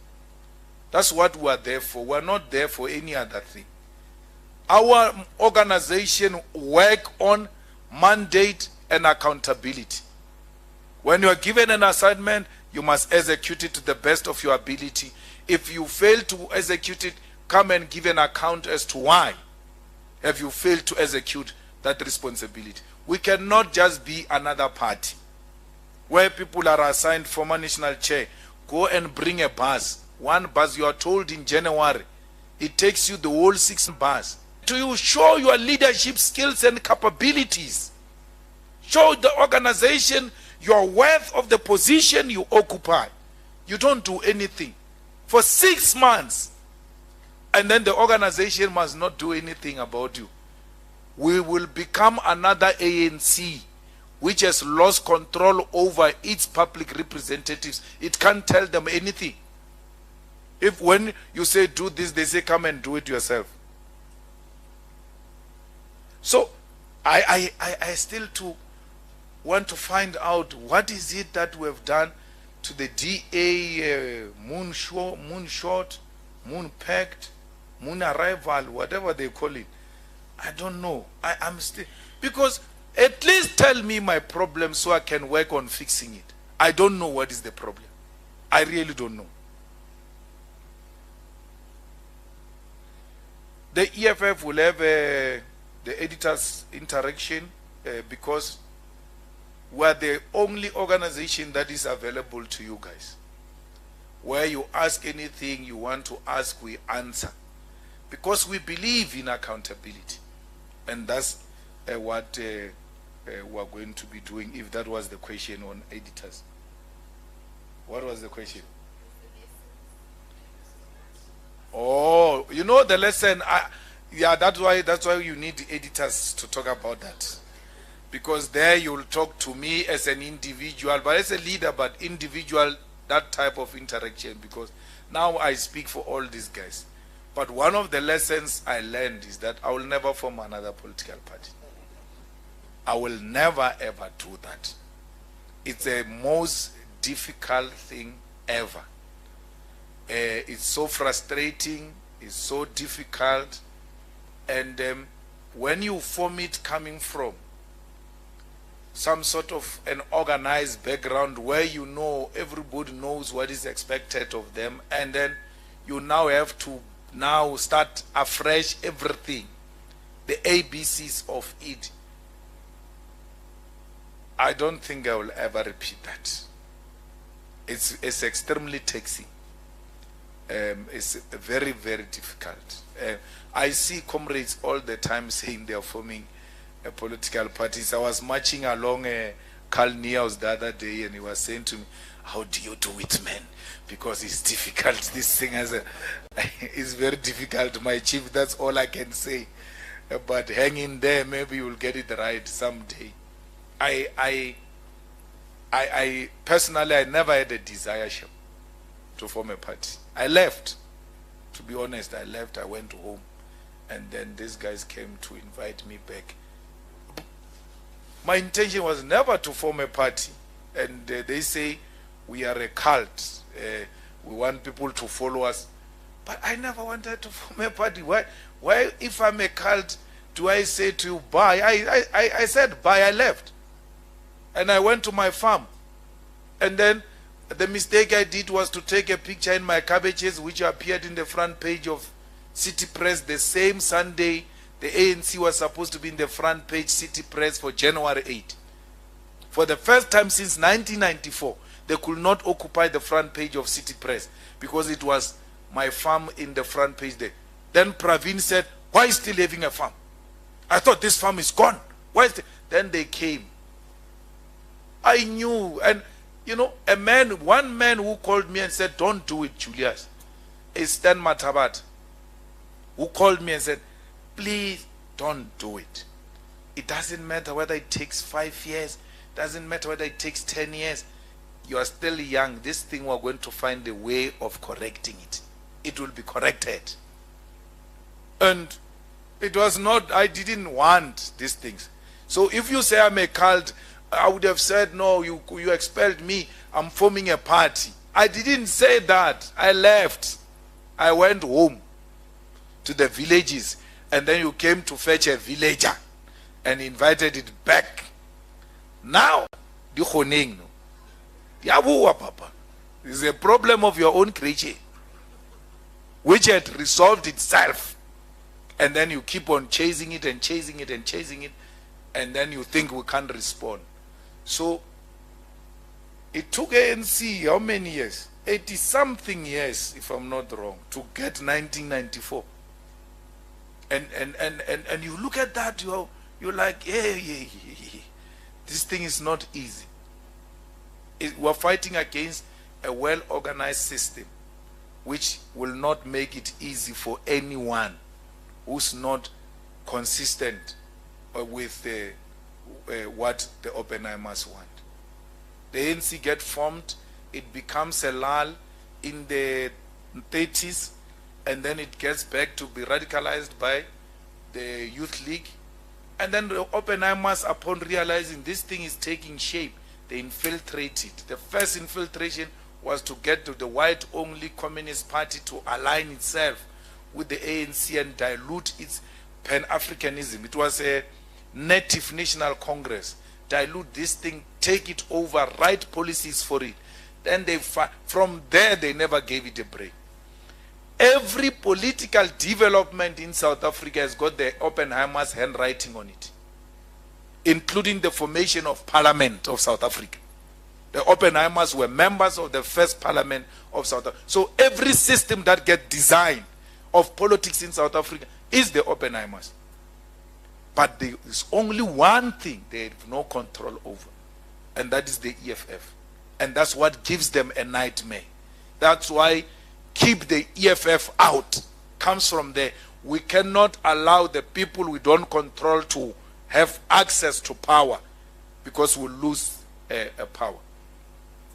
Speaker 2: That's what we are there for. We are not there for any other thing. Our organization work on mandate and accountability. When you are given an assignment, you must execute it to the best of your ability. If you fail to execute it, come and give an account as to why have you failed to execute that responsibility. We cannot just be another party where people are assigned former national chair. Go and bring a bus. One bus, you are told in January, it takes you the whole 6 bus. To you show your leadership skills and capabilities. Show the organization your worth of the position you occupy. You don't do anything for 6 months. And then the organization must not do anything about you. We will become another ANC which has lost control over its public representatives. It can't tell them anything. If when you say do this, they say come and do it yourself. So I still want to find out what is it that we have done to the DA moonshot, moon pact, moon arrival, whatever they call it. I don't know. I'm still, because at least tell me my problem so I can work on fixing it. I don't know what is the problem. I really don't know. The EFF will have the editors interaction because we are the only organization that is available to you guys. Where you ask anything you want to ask, we answer. Because we believe in accountability. And that's what we're going to be doing, if that was the question on editors. What was the question? Oh, you know the lesson. Yeah, that's why you need editors to talk about that. Because there you'll talk to me as an individual, but as a leader, but individual, that type of interaction. Because now I speak for all these guys. But one of the lessons I learned is that I will never form another political party. I will never ever do that. It's the most difficult thing ever. It's so frustrating, it's so difficult, and when you form it coming from some sort of an organized background where you know everybody knows what is expected of them, and then you now have to now start afresh everything, the ABCs of it. I don't think I will ever repeat that. It's extremely taxing. It's very, very difficult. I see comrades all the time saying they are forming political parties. I was marching along Carl Niehaus the other day, and he was saying to me, how do you do it, man? Because it's difficult. This thing is very difficult, my chief. That's all I can say. But hang in there, maybe you'll get it right someday. I I personally, I never had a desire to form a party. I left. To be honest, I left. I went home. And then these guys came to invite me back. My intention was never to form a party. And they say, we are a cult. We want people to follow us. But I never wanted to form a party. Why if I'm a cult, do I say to you, bye? I said bye, I left. And I went to my farm. And then the mistake I did was to take a picture in my cabbages, which appeared in the front page of City Press the same Sunday. The ANC was supposed to be in the front page City Press for January 8. For the first time since 1994, they could not occupy the front page of City Press because it was my farm in the front page there. Then Praveen said, why is still having a farm? I thought this farm is gone. Why is then they came. I knew, and you know, one man who called me and said, don't do it, Julius, is Stan Matabat, who called me and said, please don't do it. It doesn't matter whether it takes 5 years, doesn't matter whether it takes 10 years. You are still young. This thing, we're going to find a way of correcting it. It will be corrected. And it was not, I didn't want these things. So if you say I'm a cult, I would have said, no, you expelled me, I'm forming a party. I didn't say that. I left. I went home to the villages, and then you came to fetch a villager and invited it back. Now, it's a problem of your own creature, which had resolved itself. And then you keep on chasing it and chasing it and chasing it, and then you think we can't respond. So it took ANC how many years? 80-something years, if I'm not wrong, to get 1994. And you look at that, you're like, hey, this thing is not easy. We're fighting against a well-organized system, which will not make it easy for anyone who's not consistent with what the Oppenheimers want. The ANC get formed, it becomes a lull in the 30s, and then it gets back to be radicalized by the Youth League. And then the Oppenheimers, upon realizing this thing is taking shape, they infiltrated. The first infiltration was to get to the white-only Communist Party to align itself with the ANC and dilute its Pan-Africanism. It was a Native National Congress. Dilute this thing, take it over, write policies for it. Then from there, they never gave it a break. Every political development in South Africa has got the Oppenheimer's handwriting on it, including the formation of Parliament of South Africa. The Oppenheimers were members of the first Parliament of South Africa. So every system that gets designed of politics in South Africa is the Oppenheimers. But there is only one thing they have no control over, and that is the EFF. And that's what gives them a nightmare. That's why keep the EFF out comes from there. We cannot allow the people we don't control to have access to power, because we'll lose a power.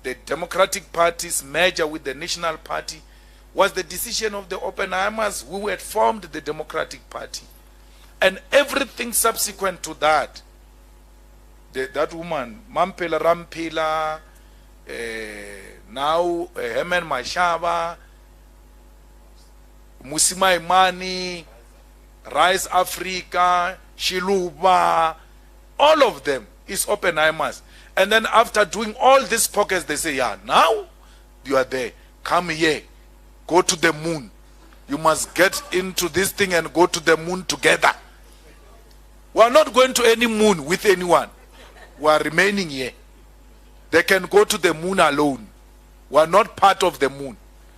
Speaker 2: The Democratic Party's merger with the National Party was the decision of the Oppenheimers, who had formed the Democratic Party. And everything subsequent to that, that woman, Mampela Rampela, now Herman Mashaba, Musima Imani, Rise Africa, Shiluba, all of them is Oppenheimers. And then after doing all these pockets, they say, yeah, now you are there. Come here. Go to the moon. You must get into this thing and go to the moon together. We are not going to any moon with anyone. We are remaining here. They can go to the moon alone. We are not part of the moon.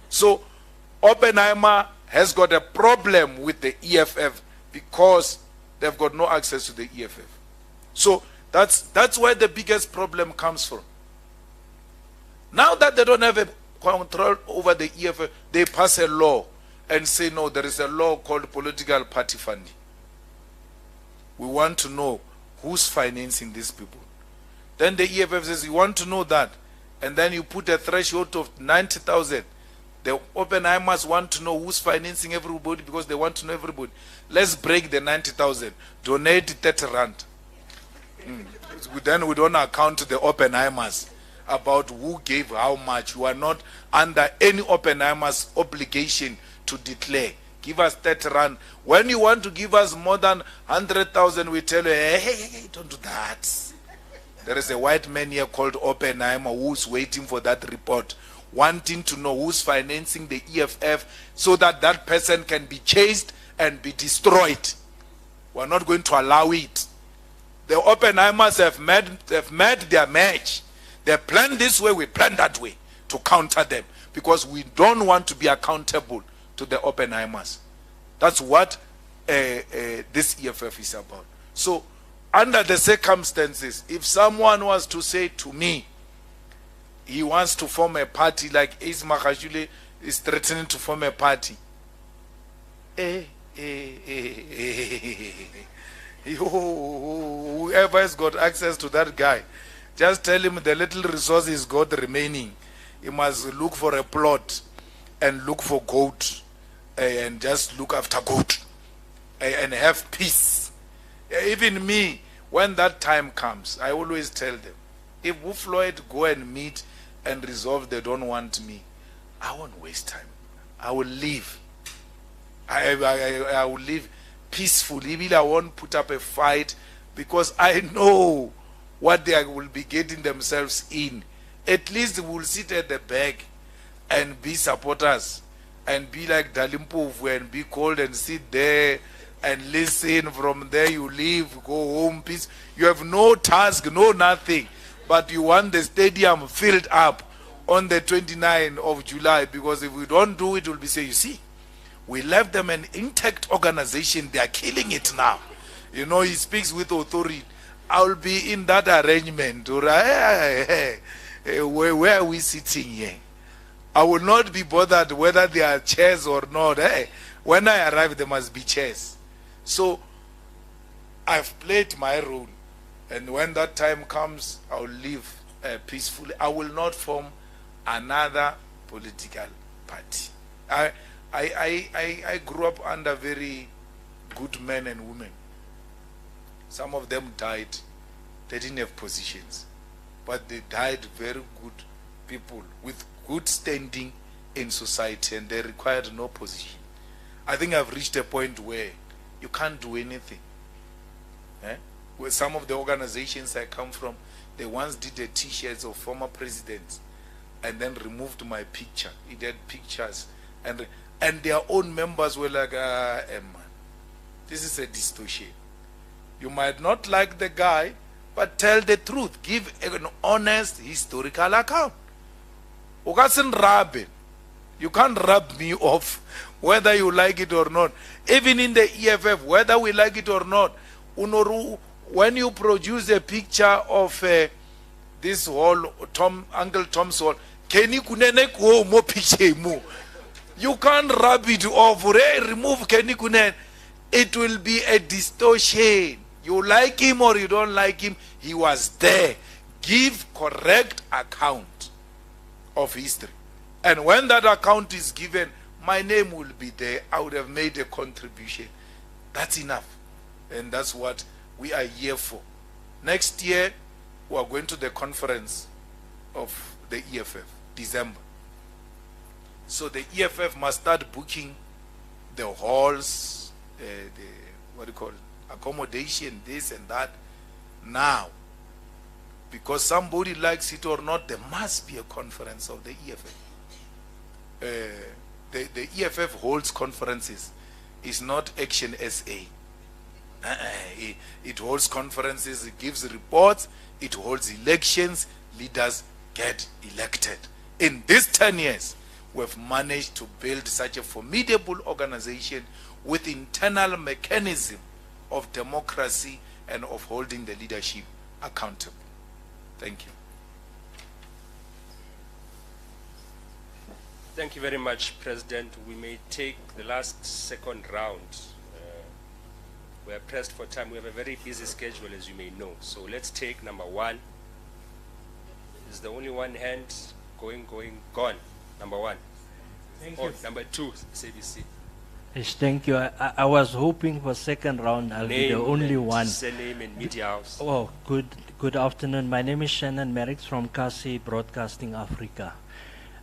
Speaker 2: So Oppenheimer has got a problem with the EFF because they've got no access to the EFF. So that's where the biggest problem comes from. Now that they don't have a control over the EFF, they pass a law and say, no, there is a law called political party funding. We want to know who's financing these people. Then the EFF says, you want to know that? And then you put a threshold of 90,000. The Oppenheimers want to know who's financing everybody because they want to know everybody. Let's break the 90,000. Donate 30 rand. Then we don't account to the Oppenheimers about who gave how much. You are not under any Oppenheimers obligation to declare. Give us 30 rand. When you want to give us more than 100,000, we tell you, hey, don't do that. There is a white man here called Oppenheimer who's waiting for that report, wanting to know who's financing the EFF so that that person can be chased and be destroyed. We're not going to allow it. The Oppenheimers have made their match. They plan this way, we plan that way to counter them because we don't want to be accountable to the Oppenheimers. That's what this EFF is about. So, under the circumstances, if someone was to say to me, he wants to form a party like Ace Magashule is threatening to form a party. Whoever has got access to that guy, just tell him the little resources he's got remaining. He must look for a plot and look for goat and just look after goat and have peace. Even me, when that time comes, I always tell them, if Floyd go and meet and resolve they don't want me, I won't waste time. I will leave. I will live peacefully. Even I won't put up a fight because I know what they will be getting themselves in. At least we'll sit at the back and be supporters and be like Dalimpovu and be cold and sit there and listen. From there you leave, go home, peace. You have no task, no nothing, but you want the stadium filled up on the 29th of July, because if we don't do it, we'll be saying, you see, we left them an intact organization, they are killing it now. You know, he speaks with authority. I'll be in that arrangement. Where are we sitting here? I will not be bothered whether there are chairs or not. When I arrive, there must be chairs. So, I've played my role. And when that time comes, I'll live peacefully. I will not form another political party. I grew up under very good men and women. Some of them died. They didn't have positions. But they died very good people with good standing in society, and they required no position. I think I've reached a point where you can't do anything. Where some of the organizations I come from, they once did a t-shirts of former presidents and then removed my picture. It had pictures. And their own members were like, man, this is a distortion. You might not like the guy, but tell the truth. Give an honest historical account. You can't rub me off whether you like it or not. Even in the EFF, whether we like it or not, when you produce a picture of this whole Uncle Tom's hall, you can't rub it off. Remove Kenny Kunen. It will be a distortion. You like him or you don't like him, he was there. Give correct account of history. And when that account is given, my name will be there. I would have made a contribution. That's enough. And that's what we are here for. Next year, we are going to the conference of the EFF, December. So the EFF must start booking the halls, accommodation, this and that, now. Because somebody likes it or not, there must be a conference of the EFF. The EFF holds conferences. It's not Action SA. It holds conferences, it gives reports, it holds elections, leaders get elected. In these 10 years, we've managed to build such a formidable organization with internal mechanism of democracy and of holding the leadership accountable. Thank you.
Speaker 1: Thank you very much, President. We may take the last second round. We are pressed for time. We have a very busy schedule, as you may know. So let's take number 1, Is the only one hand going, gone? Number one.
Speaker 6: Thank
Speaker 1: Oh,
Speaker 6: you.
Speaker 1: number two, CBC.
Speaker 6: Yes, thank you. I was hoping for second round. I'll be the only
Speaker 1: and
Speaker 6: one.
Speaker 1: Surname and media house.
Speaker 6: Oh, good afternoon. My name is Shannon Merricks from Kasi Broadcasting Africa.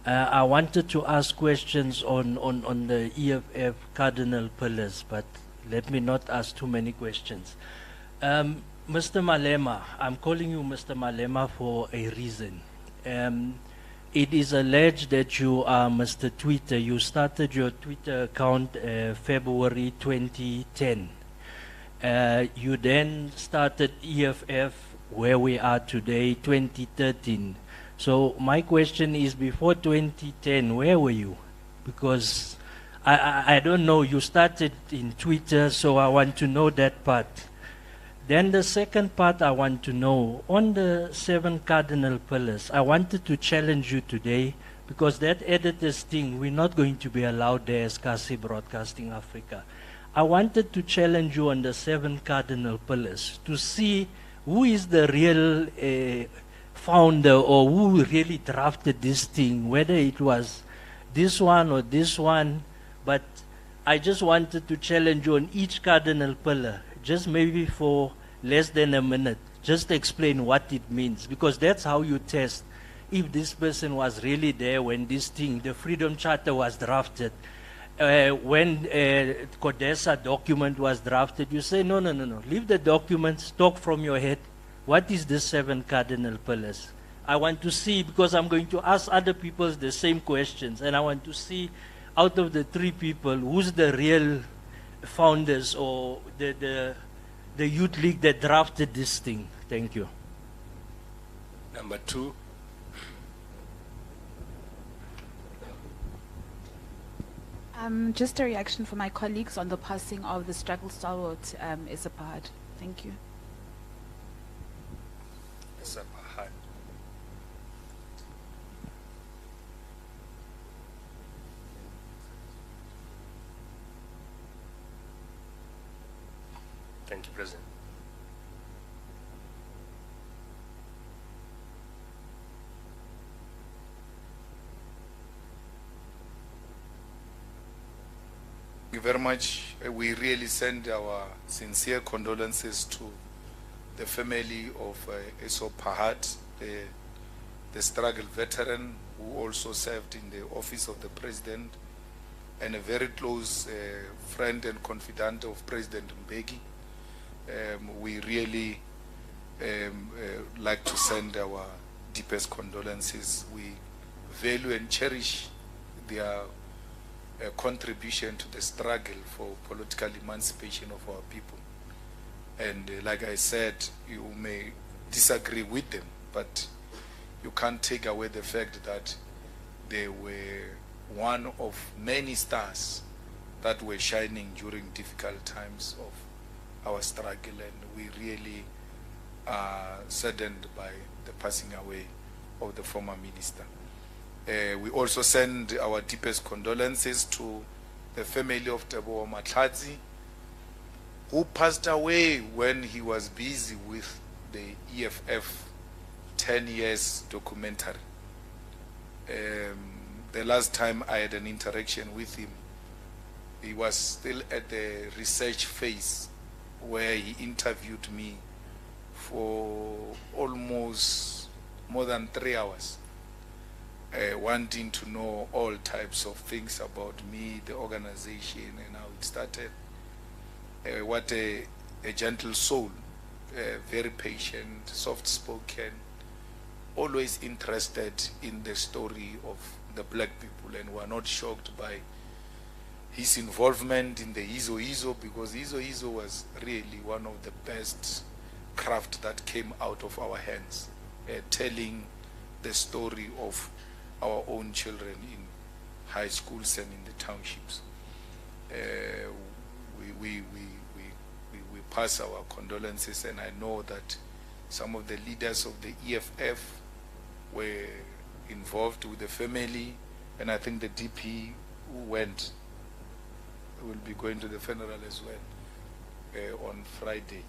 Speaker 6: I wanted to ask questions on the EFF cardinal pillars, but let me not ask too many questions. Mr. Malema, I'm calling you Mr. Malema for a reason. It is alleged that you are Mr. Twitter. You started your Twitter account February 2010. You then started EFF, where we are today, 2013. So my question is, before 2010, where were you? Because I don't know, you started in Twitter, so I want to know that part. Then the second part I want to know, on the 7 cardinal pillars, I wanted to challenge you today, because that editor's thing, we're not going to be allowed there as Kasi Broadcasting Africa. I wanted to challenge you on the 7 cardinal pillars to see who is the real founder, or who really drafted this thing, whether it was this one or this one. But I just wanted to challenge you on each cardinal pillar, just maybe for less than a minute. Just explain what it means, because that's how you test if this person was really there when this thing, the Freedom Charter, was drafted. When CODESA document was drafted, you say, no, leave the documents, talk from your head. What is the 7 cardinal pillars? I want to see, because I'm going to ask other people the same questions, and I want to see, out of the 3 people, who's the real founders or the youth league that drafted this thing. Thank you.
Speaker 1: Number 2.
Speaker 4: Just a reaction from my colleagues on the passing of the struggle stalwart, Isapahad. Thank you.
Speaker 1: Isapahad. Thank you, President.
Speaker 2: Thank you very much. We really send our sincere condolences to the family of Isapahad, the struggle veteran who also served in the office of the president, and a very close friend and confidant of President Mbeki. We really like to send our deepest condolences. We value and cherish their contribution to the struggle for political emancipation of our people. And like I said, you may disagree with them, but you can't take away the fact that they were one of many stars that were shining during difficult times of our struggle, and we really are saddened by the passing away of the former minister. We also send our deepest condolences to the family of Teboho Matladzi, who passed away when he was busy with the EFF 10 years documentary. The last time I had an interaction with him, he was still at the research phase, where he interviewed me for almost more than 3 hours, wanting to know all types of things about me, the organization, and how it started. What a gentle soul, very patient, soft-spoken, always interested in the story of the black people, and were not shocked by his involvement in the Izo, because Izo was really one of the best craft that came out of our hands, telling the story of our own children in high schools and in the townships. We pass our condolences, and I know that some of the leaders of the EFF were involved with the family, and I think the DP who went will be going to the funeral as well on Friday.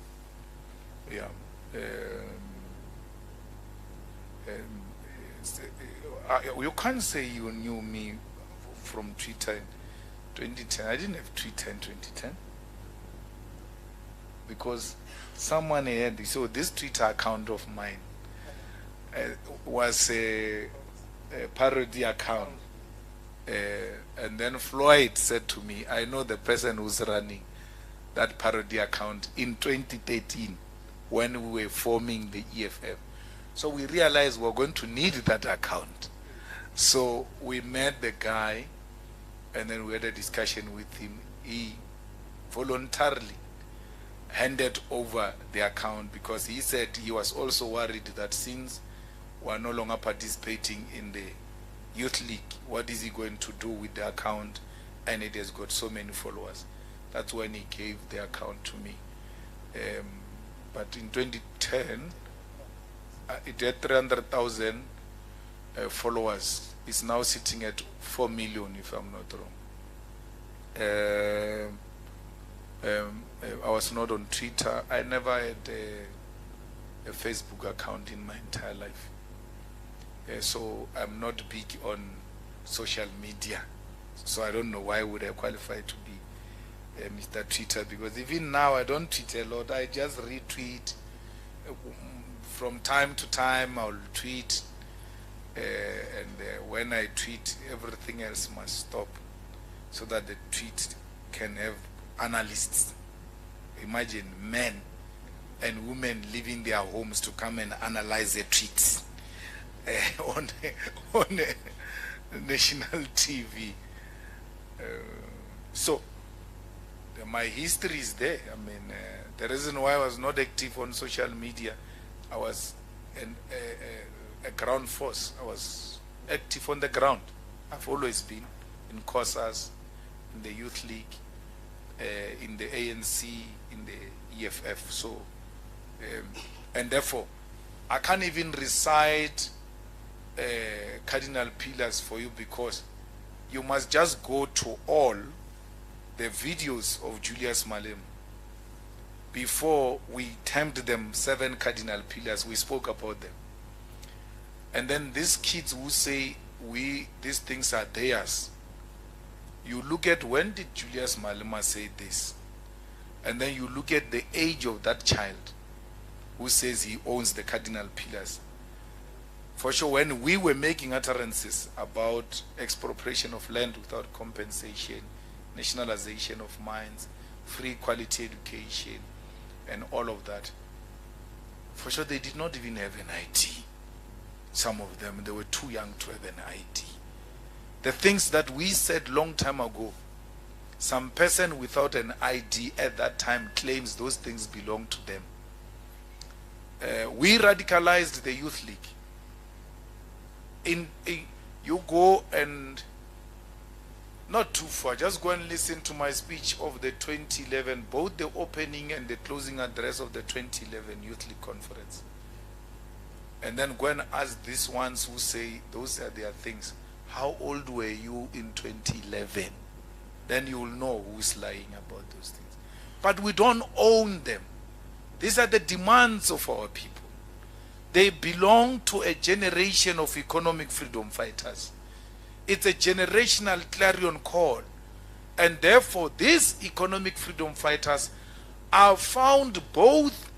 Speaker 2: Yeah. you can't say you knew me from Twitter in 2010. I didn't have Twitter in 2010 because someone had, so this Twitter account of mine was a parody account, and then Floyd said to me, I know the person who's running that parody account in 2013 when we were forming the EFF. So we realized we were going to need that account. So we met the guy and then we had a discussion with him. He voluntarily handed over the account because he said he was also worried that since we are no longer participating in the youth league, what is he going to do with the account, and it has got so many followers. That's when he gave the account to me. But in 2010 it had 300,000 followers. It's now sitting at 4 million if I'm not wrong. I was not on Twitter. I never had a Facebook account in my entire life. So I'm not big on social media. So I don't know why would I qualify to be Mr. Twitter, because even now I don't tweet a lot. I just retweet. From time to time I'll tweet, and when I tweet, everything else must stop so that the tweet can have analysts. Imagine men and women leaving their homes to come and analyze the tweets on national TV. So my history is there. I mean, the reason why I was not active on social media, I was a ground force. I was active on the ground. I've always been in COSAS, in the Youth League, in the ANC, in the EFF. So, and therefore, I can't even recite cardinal pillars for you, because you must just go to all the videos of Julius Malema. Before we termed them 7 cardinal pillars, we spoke about them. And then these kids who say these things are theirs, you look at when did Julius Malema say this, and then you look at the age of that child who says he owns the cardinal pillars. For sure, when we were making utterances about expropriation of land without compensation, nationalization of mines, free quality education, and all of that, for sure they did not even have an ID. Some of them, they were too young to have an ID. The things that we said long time ago, some person without an ID at that time claims those things belong to them. We radicalized the Youth League. You go and not too far, just go and listen to my speech of the 2011, both the opening and the closing address of the 2011 Youth League Conference. And then go and ask these ones who say those are their things, how old were you in 2011? Then you will know who's lying about those things. But we don't own them. These are the demands of our people. They belong to a generation of economic freedom fighters. It's a generational clarion call. And therefore, these economic freedom fighters are found both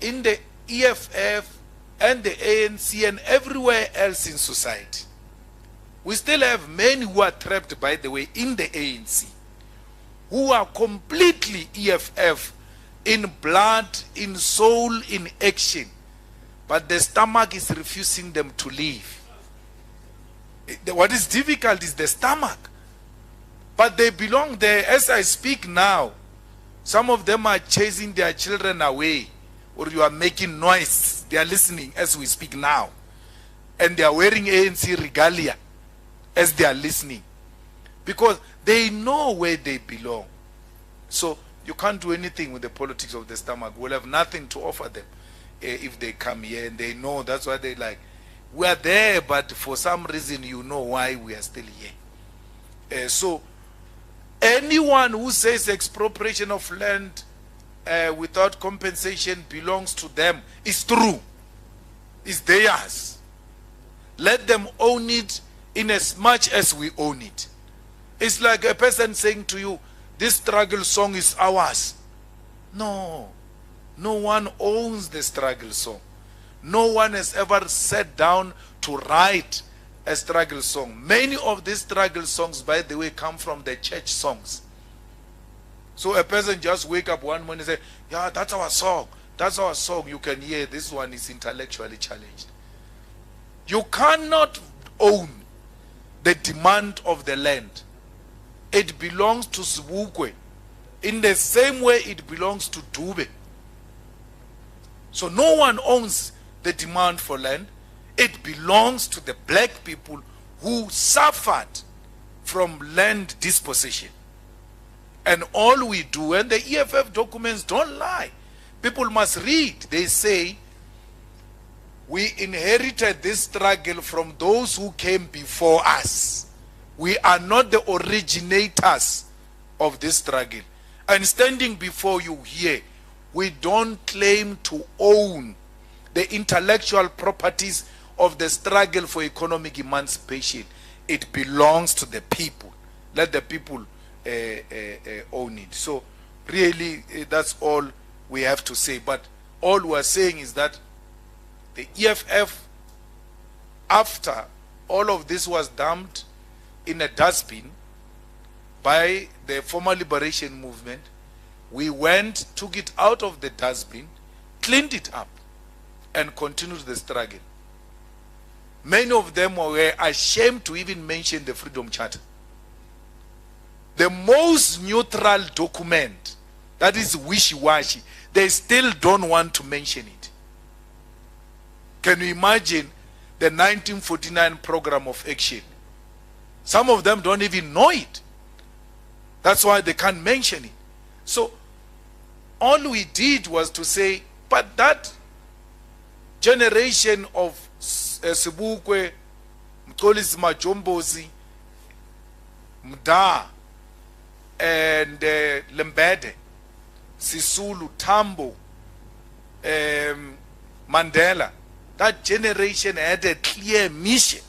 Speaker 2: in the EFF and the ANC and everywhere else in society. We still have men who are trapped, by the way, in the ANC, who are completely EFF, in blood, in soul, in action. But the stomach is refusing them to leave. What is difficult is the stomach. But they belong there. As I speak now, some of them are chasing their children away, or you are making noise. They are listening as we speak now. And they are wearing ANC regalia as they are listening, because they know where they belong. So you can't do anything with the politics of the stomach. We'll have nothing to offer them if they come here, and they know. That's why they like, we are there, but for some reason you know why we are still here. So anyone who says expropriation of land without compensation belongs to them is true. It's theirs. let them own it in as much as we own it. It's like a person saying to you, this struggle song is ours. No. No one owns the struggle song. No one has ever sat down to write a struggle song. Many of these struggle songs, by the way, come from the church songs. So a person just wake up one morning and say, yeah, that's our song. That's our song. You can hear this one is intellectually challenged. You cannot own the demand of the land. It belongs to Zimbabwe in the same way it belongs to Dube. So no one owns the demand for land. It belongs to the black people who suffered from land dispossession. And all we do, and the EFF documents don't lie. People must read. They say, we inherited this struggle from those who came before us. We are not the originators of this struggle. And standing before you here, we don't claim to own the intellectual properties of the struggle for economic emancipation. It belongs to the people. Let the people own it. So really, that's all we have to say. But all we are saying is that the EFF, after all of this was dumped in a dustbin by the former liberation movement, we went, took it out of the dustbin, cleaned it up, and continued the struggle. Many of them were ashamed to even mention the Freedom Charter. The most neutral document that is wishy-washy, they still don't want to mention it. Can you imagine the 1949 program of action? Some of them don't even know it. That's why they can't mention it. So all we did was to say, but that generation of Sibukwe, Mtolisi Majombozi, Mda, and Lembede, Sisulu, Tambo, Mandela, that generation had a clear mission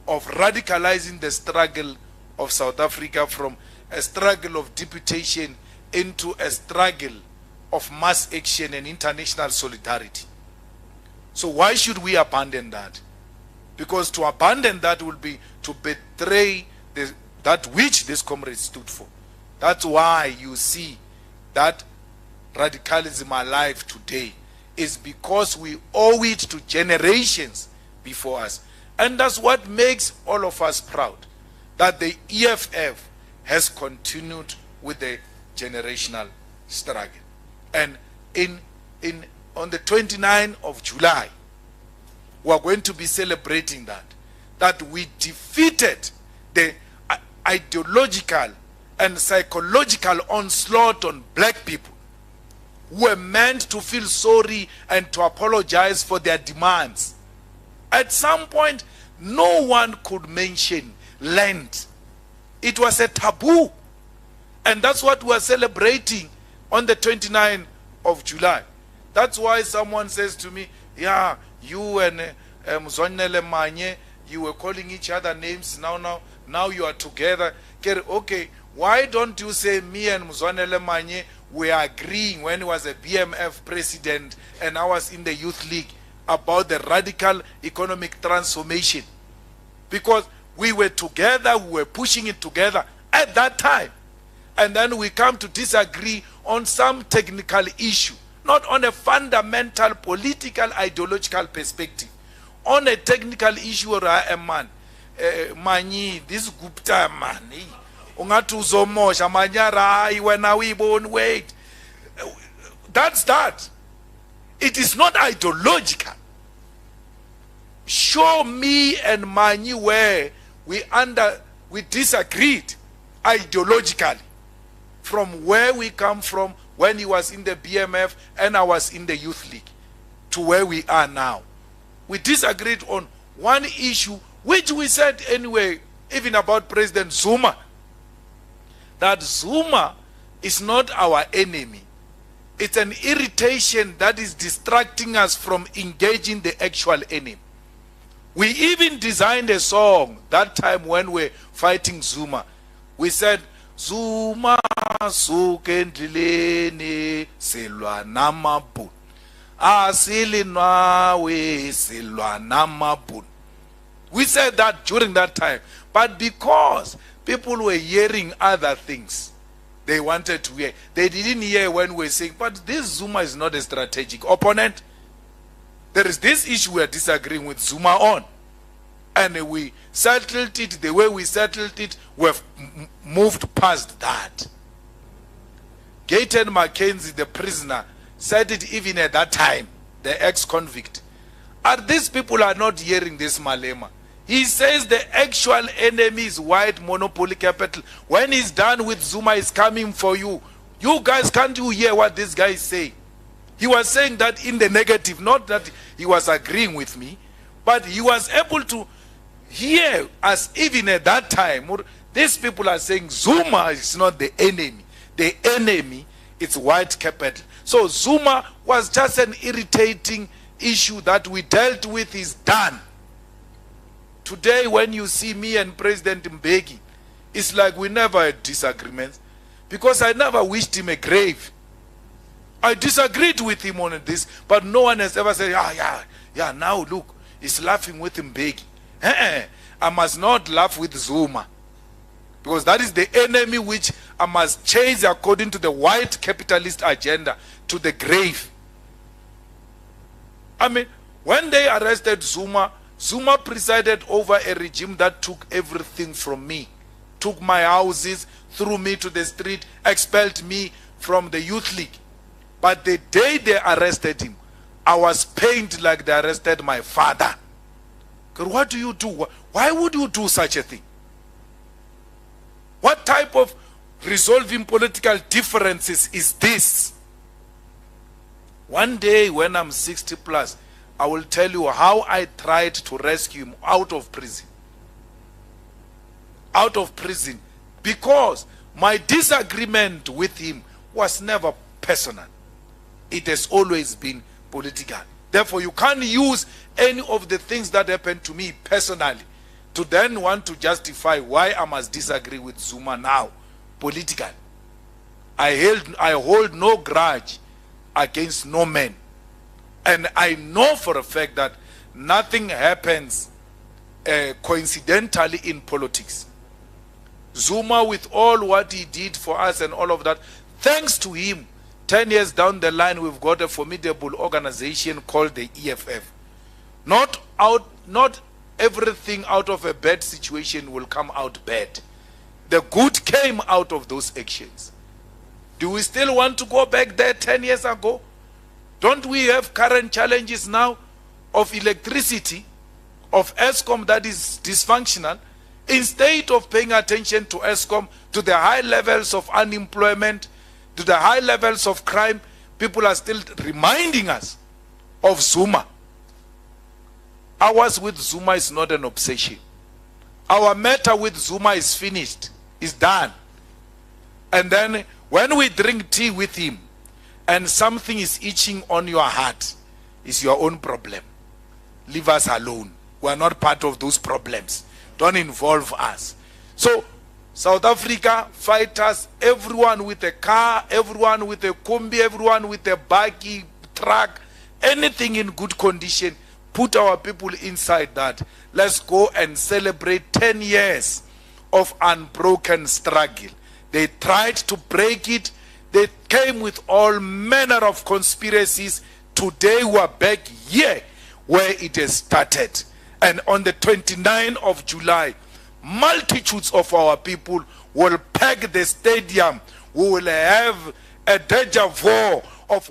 Speaker 2: of radicalizing the struggle of South Africa from a struggle of deputation into a struggle of mass action and international solidarity. So why should we abandon that? Because to abandon that will be to betray that which this comrade stood for. That's why you see that radicalism alive today is because we owe it to generations before us. And that's what makes all of us proud, that the EFF has continued with the generational struggle. And on the 29th of July, we are going to be celebrating that we defeated the ideological and psychological onslaught on black people who were meant to feel sorry and to apologize for their demands. At some point, no one could mention land. It was a taboo. And that's what we are celebrating on the 29th of July. That's why someone says to me, yeah, you and Mzwanele Manye, you were calling each other names, now you are together. Okay, why don't you say me and Mzwanele Manye were agreeing when he was a BMF president and I was in the Youth League about the radical economic transformation? Because we were together, we were pushing it together at that time. And then we come to disagree on some technical issue, not on a fundamental political ideological perspective. On a technical issue, man, Manyi, this Gupta man, Ungatu Zomosha, Manyara, when are we born? Wait. That's that. It is not ideological. Show me and Manyi where we disagreed ideologically from where we come from when he was in the BMF and I was in the Youth League to where we are now. We disagreed on one issue which we said anyway, even about President Zuma, that Zuma is not our enemy. It's an irritation that is distracting us from engaging the actual enemy. We even designed a song that time when we were fighting Zuma. We said, Zuma sukendleleni silwa namabun. Asili nwawe silwa namabun. We said that during that time. But because people were hearing other things, they wanted to hear. They didn't hear when we were saying, but this Zuma is not a strategic opponent. There is this issue we are disagreeing with Zuma on. And we settled it the way we settled it. We have moved past that. Gayton Mackenzie, the prisoner, said it even at that time, the ex-convict. And these people are not hearing this Malema. He says the actual enemy is white monopoly capital. When he's done with Zuma, he's coming for you. You guys, can't you hear what this guy is saying? He was saying that in the negative, not that he was agreeing with me, but he was able to hear us even at that time. These people are saying Zuma is not the enemy. The enemy is white capital. So Zuma was just an irritating issue that we dealt with, is done. Today when you see me and President Mbeki, it's like we never had disagreements, because I never wished him a grave. I disagreed with him on this, but no one has ever said, yeah, now look, he's laughing with Mbeki. I must not laugh with Zuma, because that is the enemy which I must chase according to the white capitalist agenda to the grave. I mean, when they arrested Zuma, Zuma presided over a regime that took everything from me, took my houses, threw me to the street, expelled me from the youth league. But the day they arrested him, I was pained like they arrested my father. What do you do? Why would you do such a thing? What type of resolving political differences is this? One day when I'm 60 plus, I will tell you how I tried to rescue him out of prison. Out of prison. Because my disagreement with him was never personal. It has always been political. Therefore, you can't use any of the things that happened to me personally to then want to justify why I must disagree with Zuma now, politically. I hold no grudge against no man. And I know for a fact that nothing happens coincidentally in politics. Zuma, with all what he did for us and all of that, thanks to him, 10 years down the line, we've got a formidable organization called the EFF. Not everything out of a bad situation will come out bad. The good came out of those actions. Do we still want to go back there 10 years ago? Don't we have current challenges now of electricity, of ESCOM that is dysfunctional? Instead of paying attention to ESCOM, to the high levels of unemployment, to the high levels of crime, people are still reminding us of Zuma. Ours with Zuma is not an obsession. Our matter with Zuma is finished, is done. And then when we drink tea with him and something is itching on your heart, it's your own problem. Leave us alone. We are not part of those problems. Don't involve us. So South Africa fighters, everyone with a car, everyone with a kombi, everyone with a buggy, truck, anything in good condition, put our people inside that. Let's go and celebrate 10 years of unbroken struggle. They tried to break it. They came with all manner of conspiracies. Today we are back here where it has started. And on the 29th of July, multitudes of our people will pack the stadium. We will have a deja vu of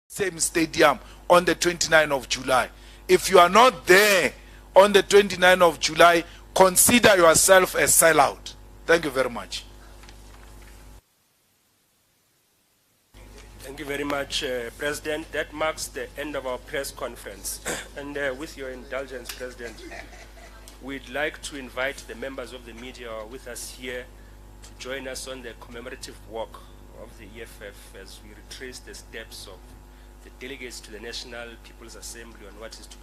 Speaker 2: same stadium on the 29th of July. If you are not there on the 29th of July, consider yourself a sellout. Thank you very much.
Speaker 1: Thank you very much, President. That marks the end of our press conference. And with your indulgence, President, we'd like to invite the members of the media who are with us here to join us on the commemorative walk of the EFF as we retrace the steps of the delegates to the National People's Assembly on what is to be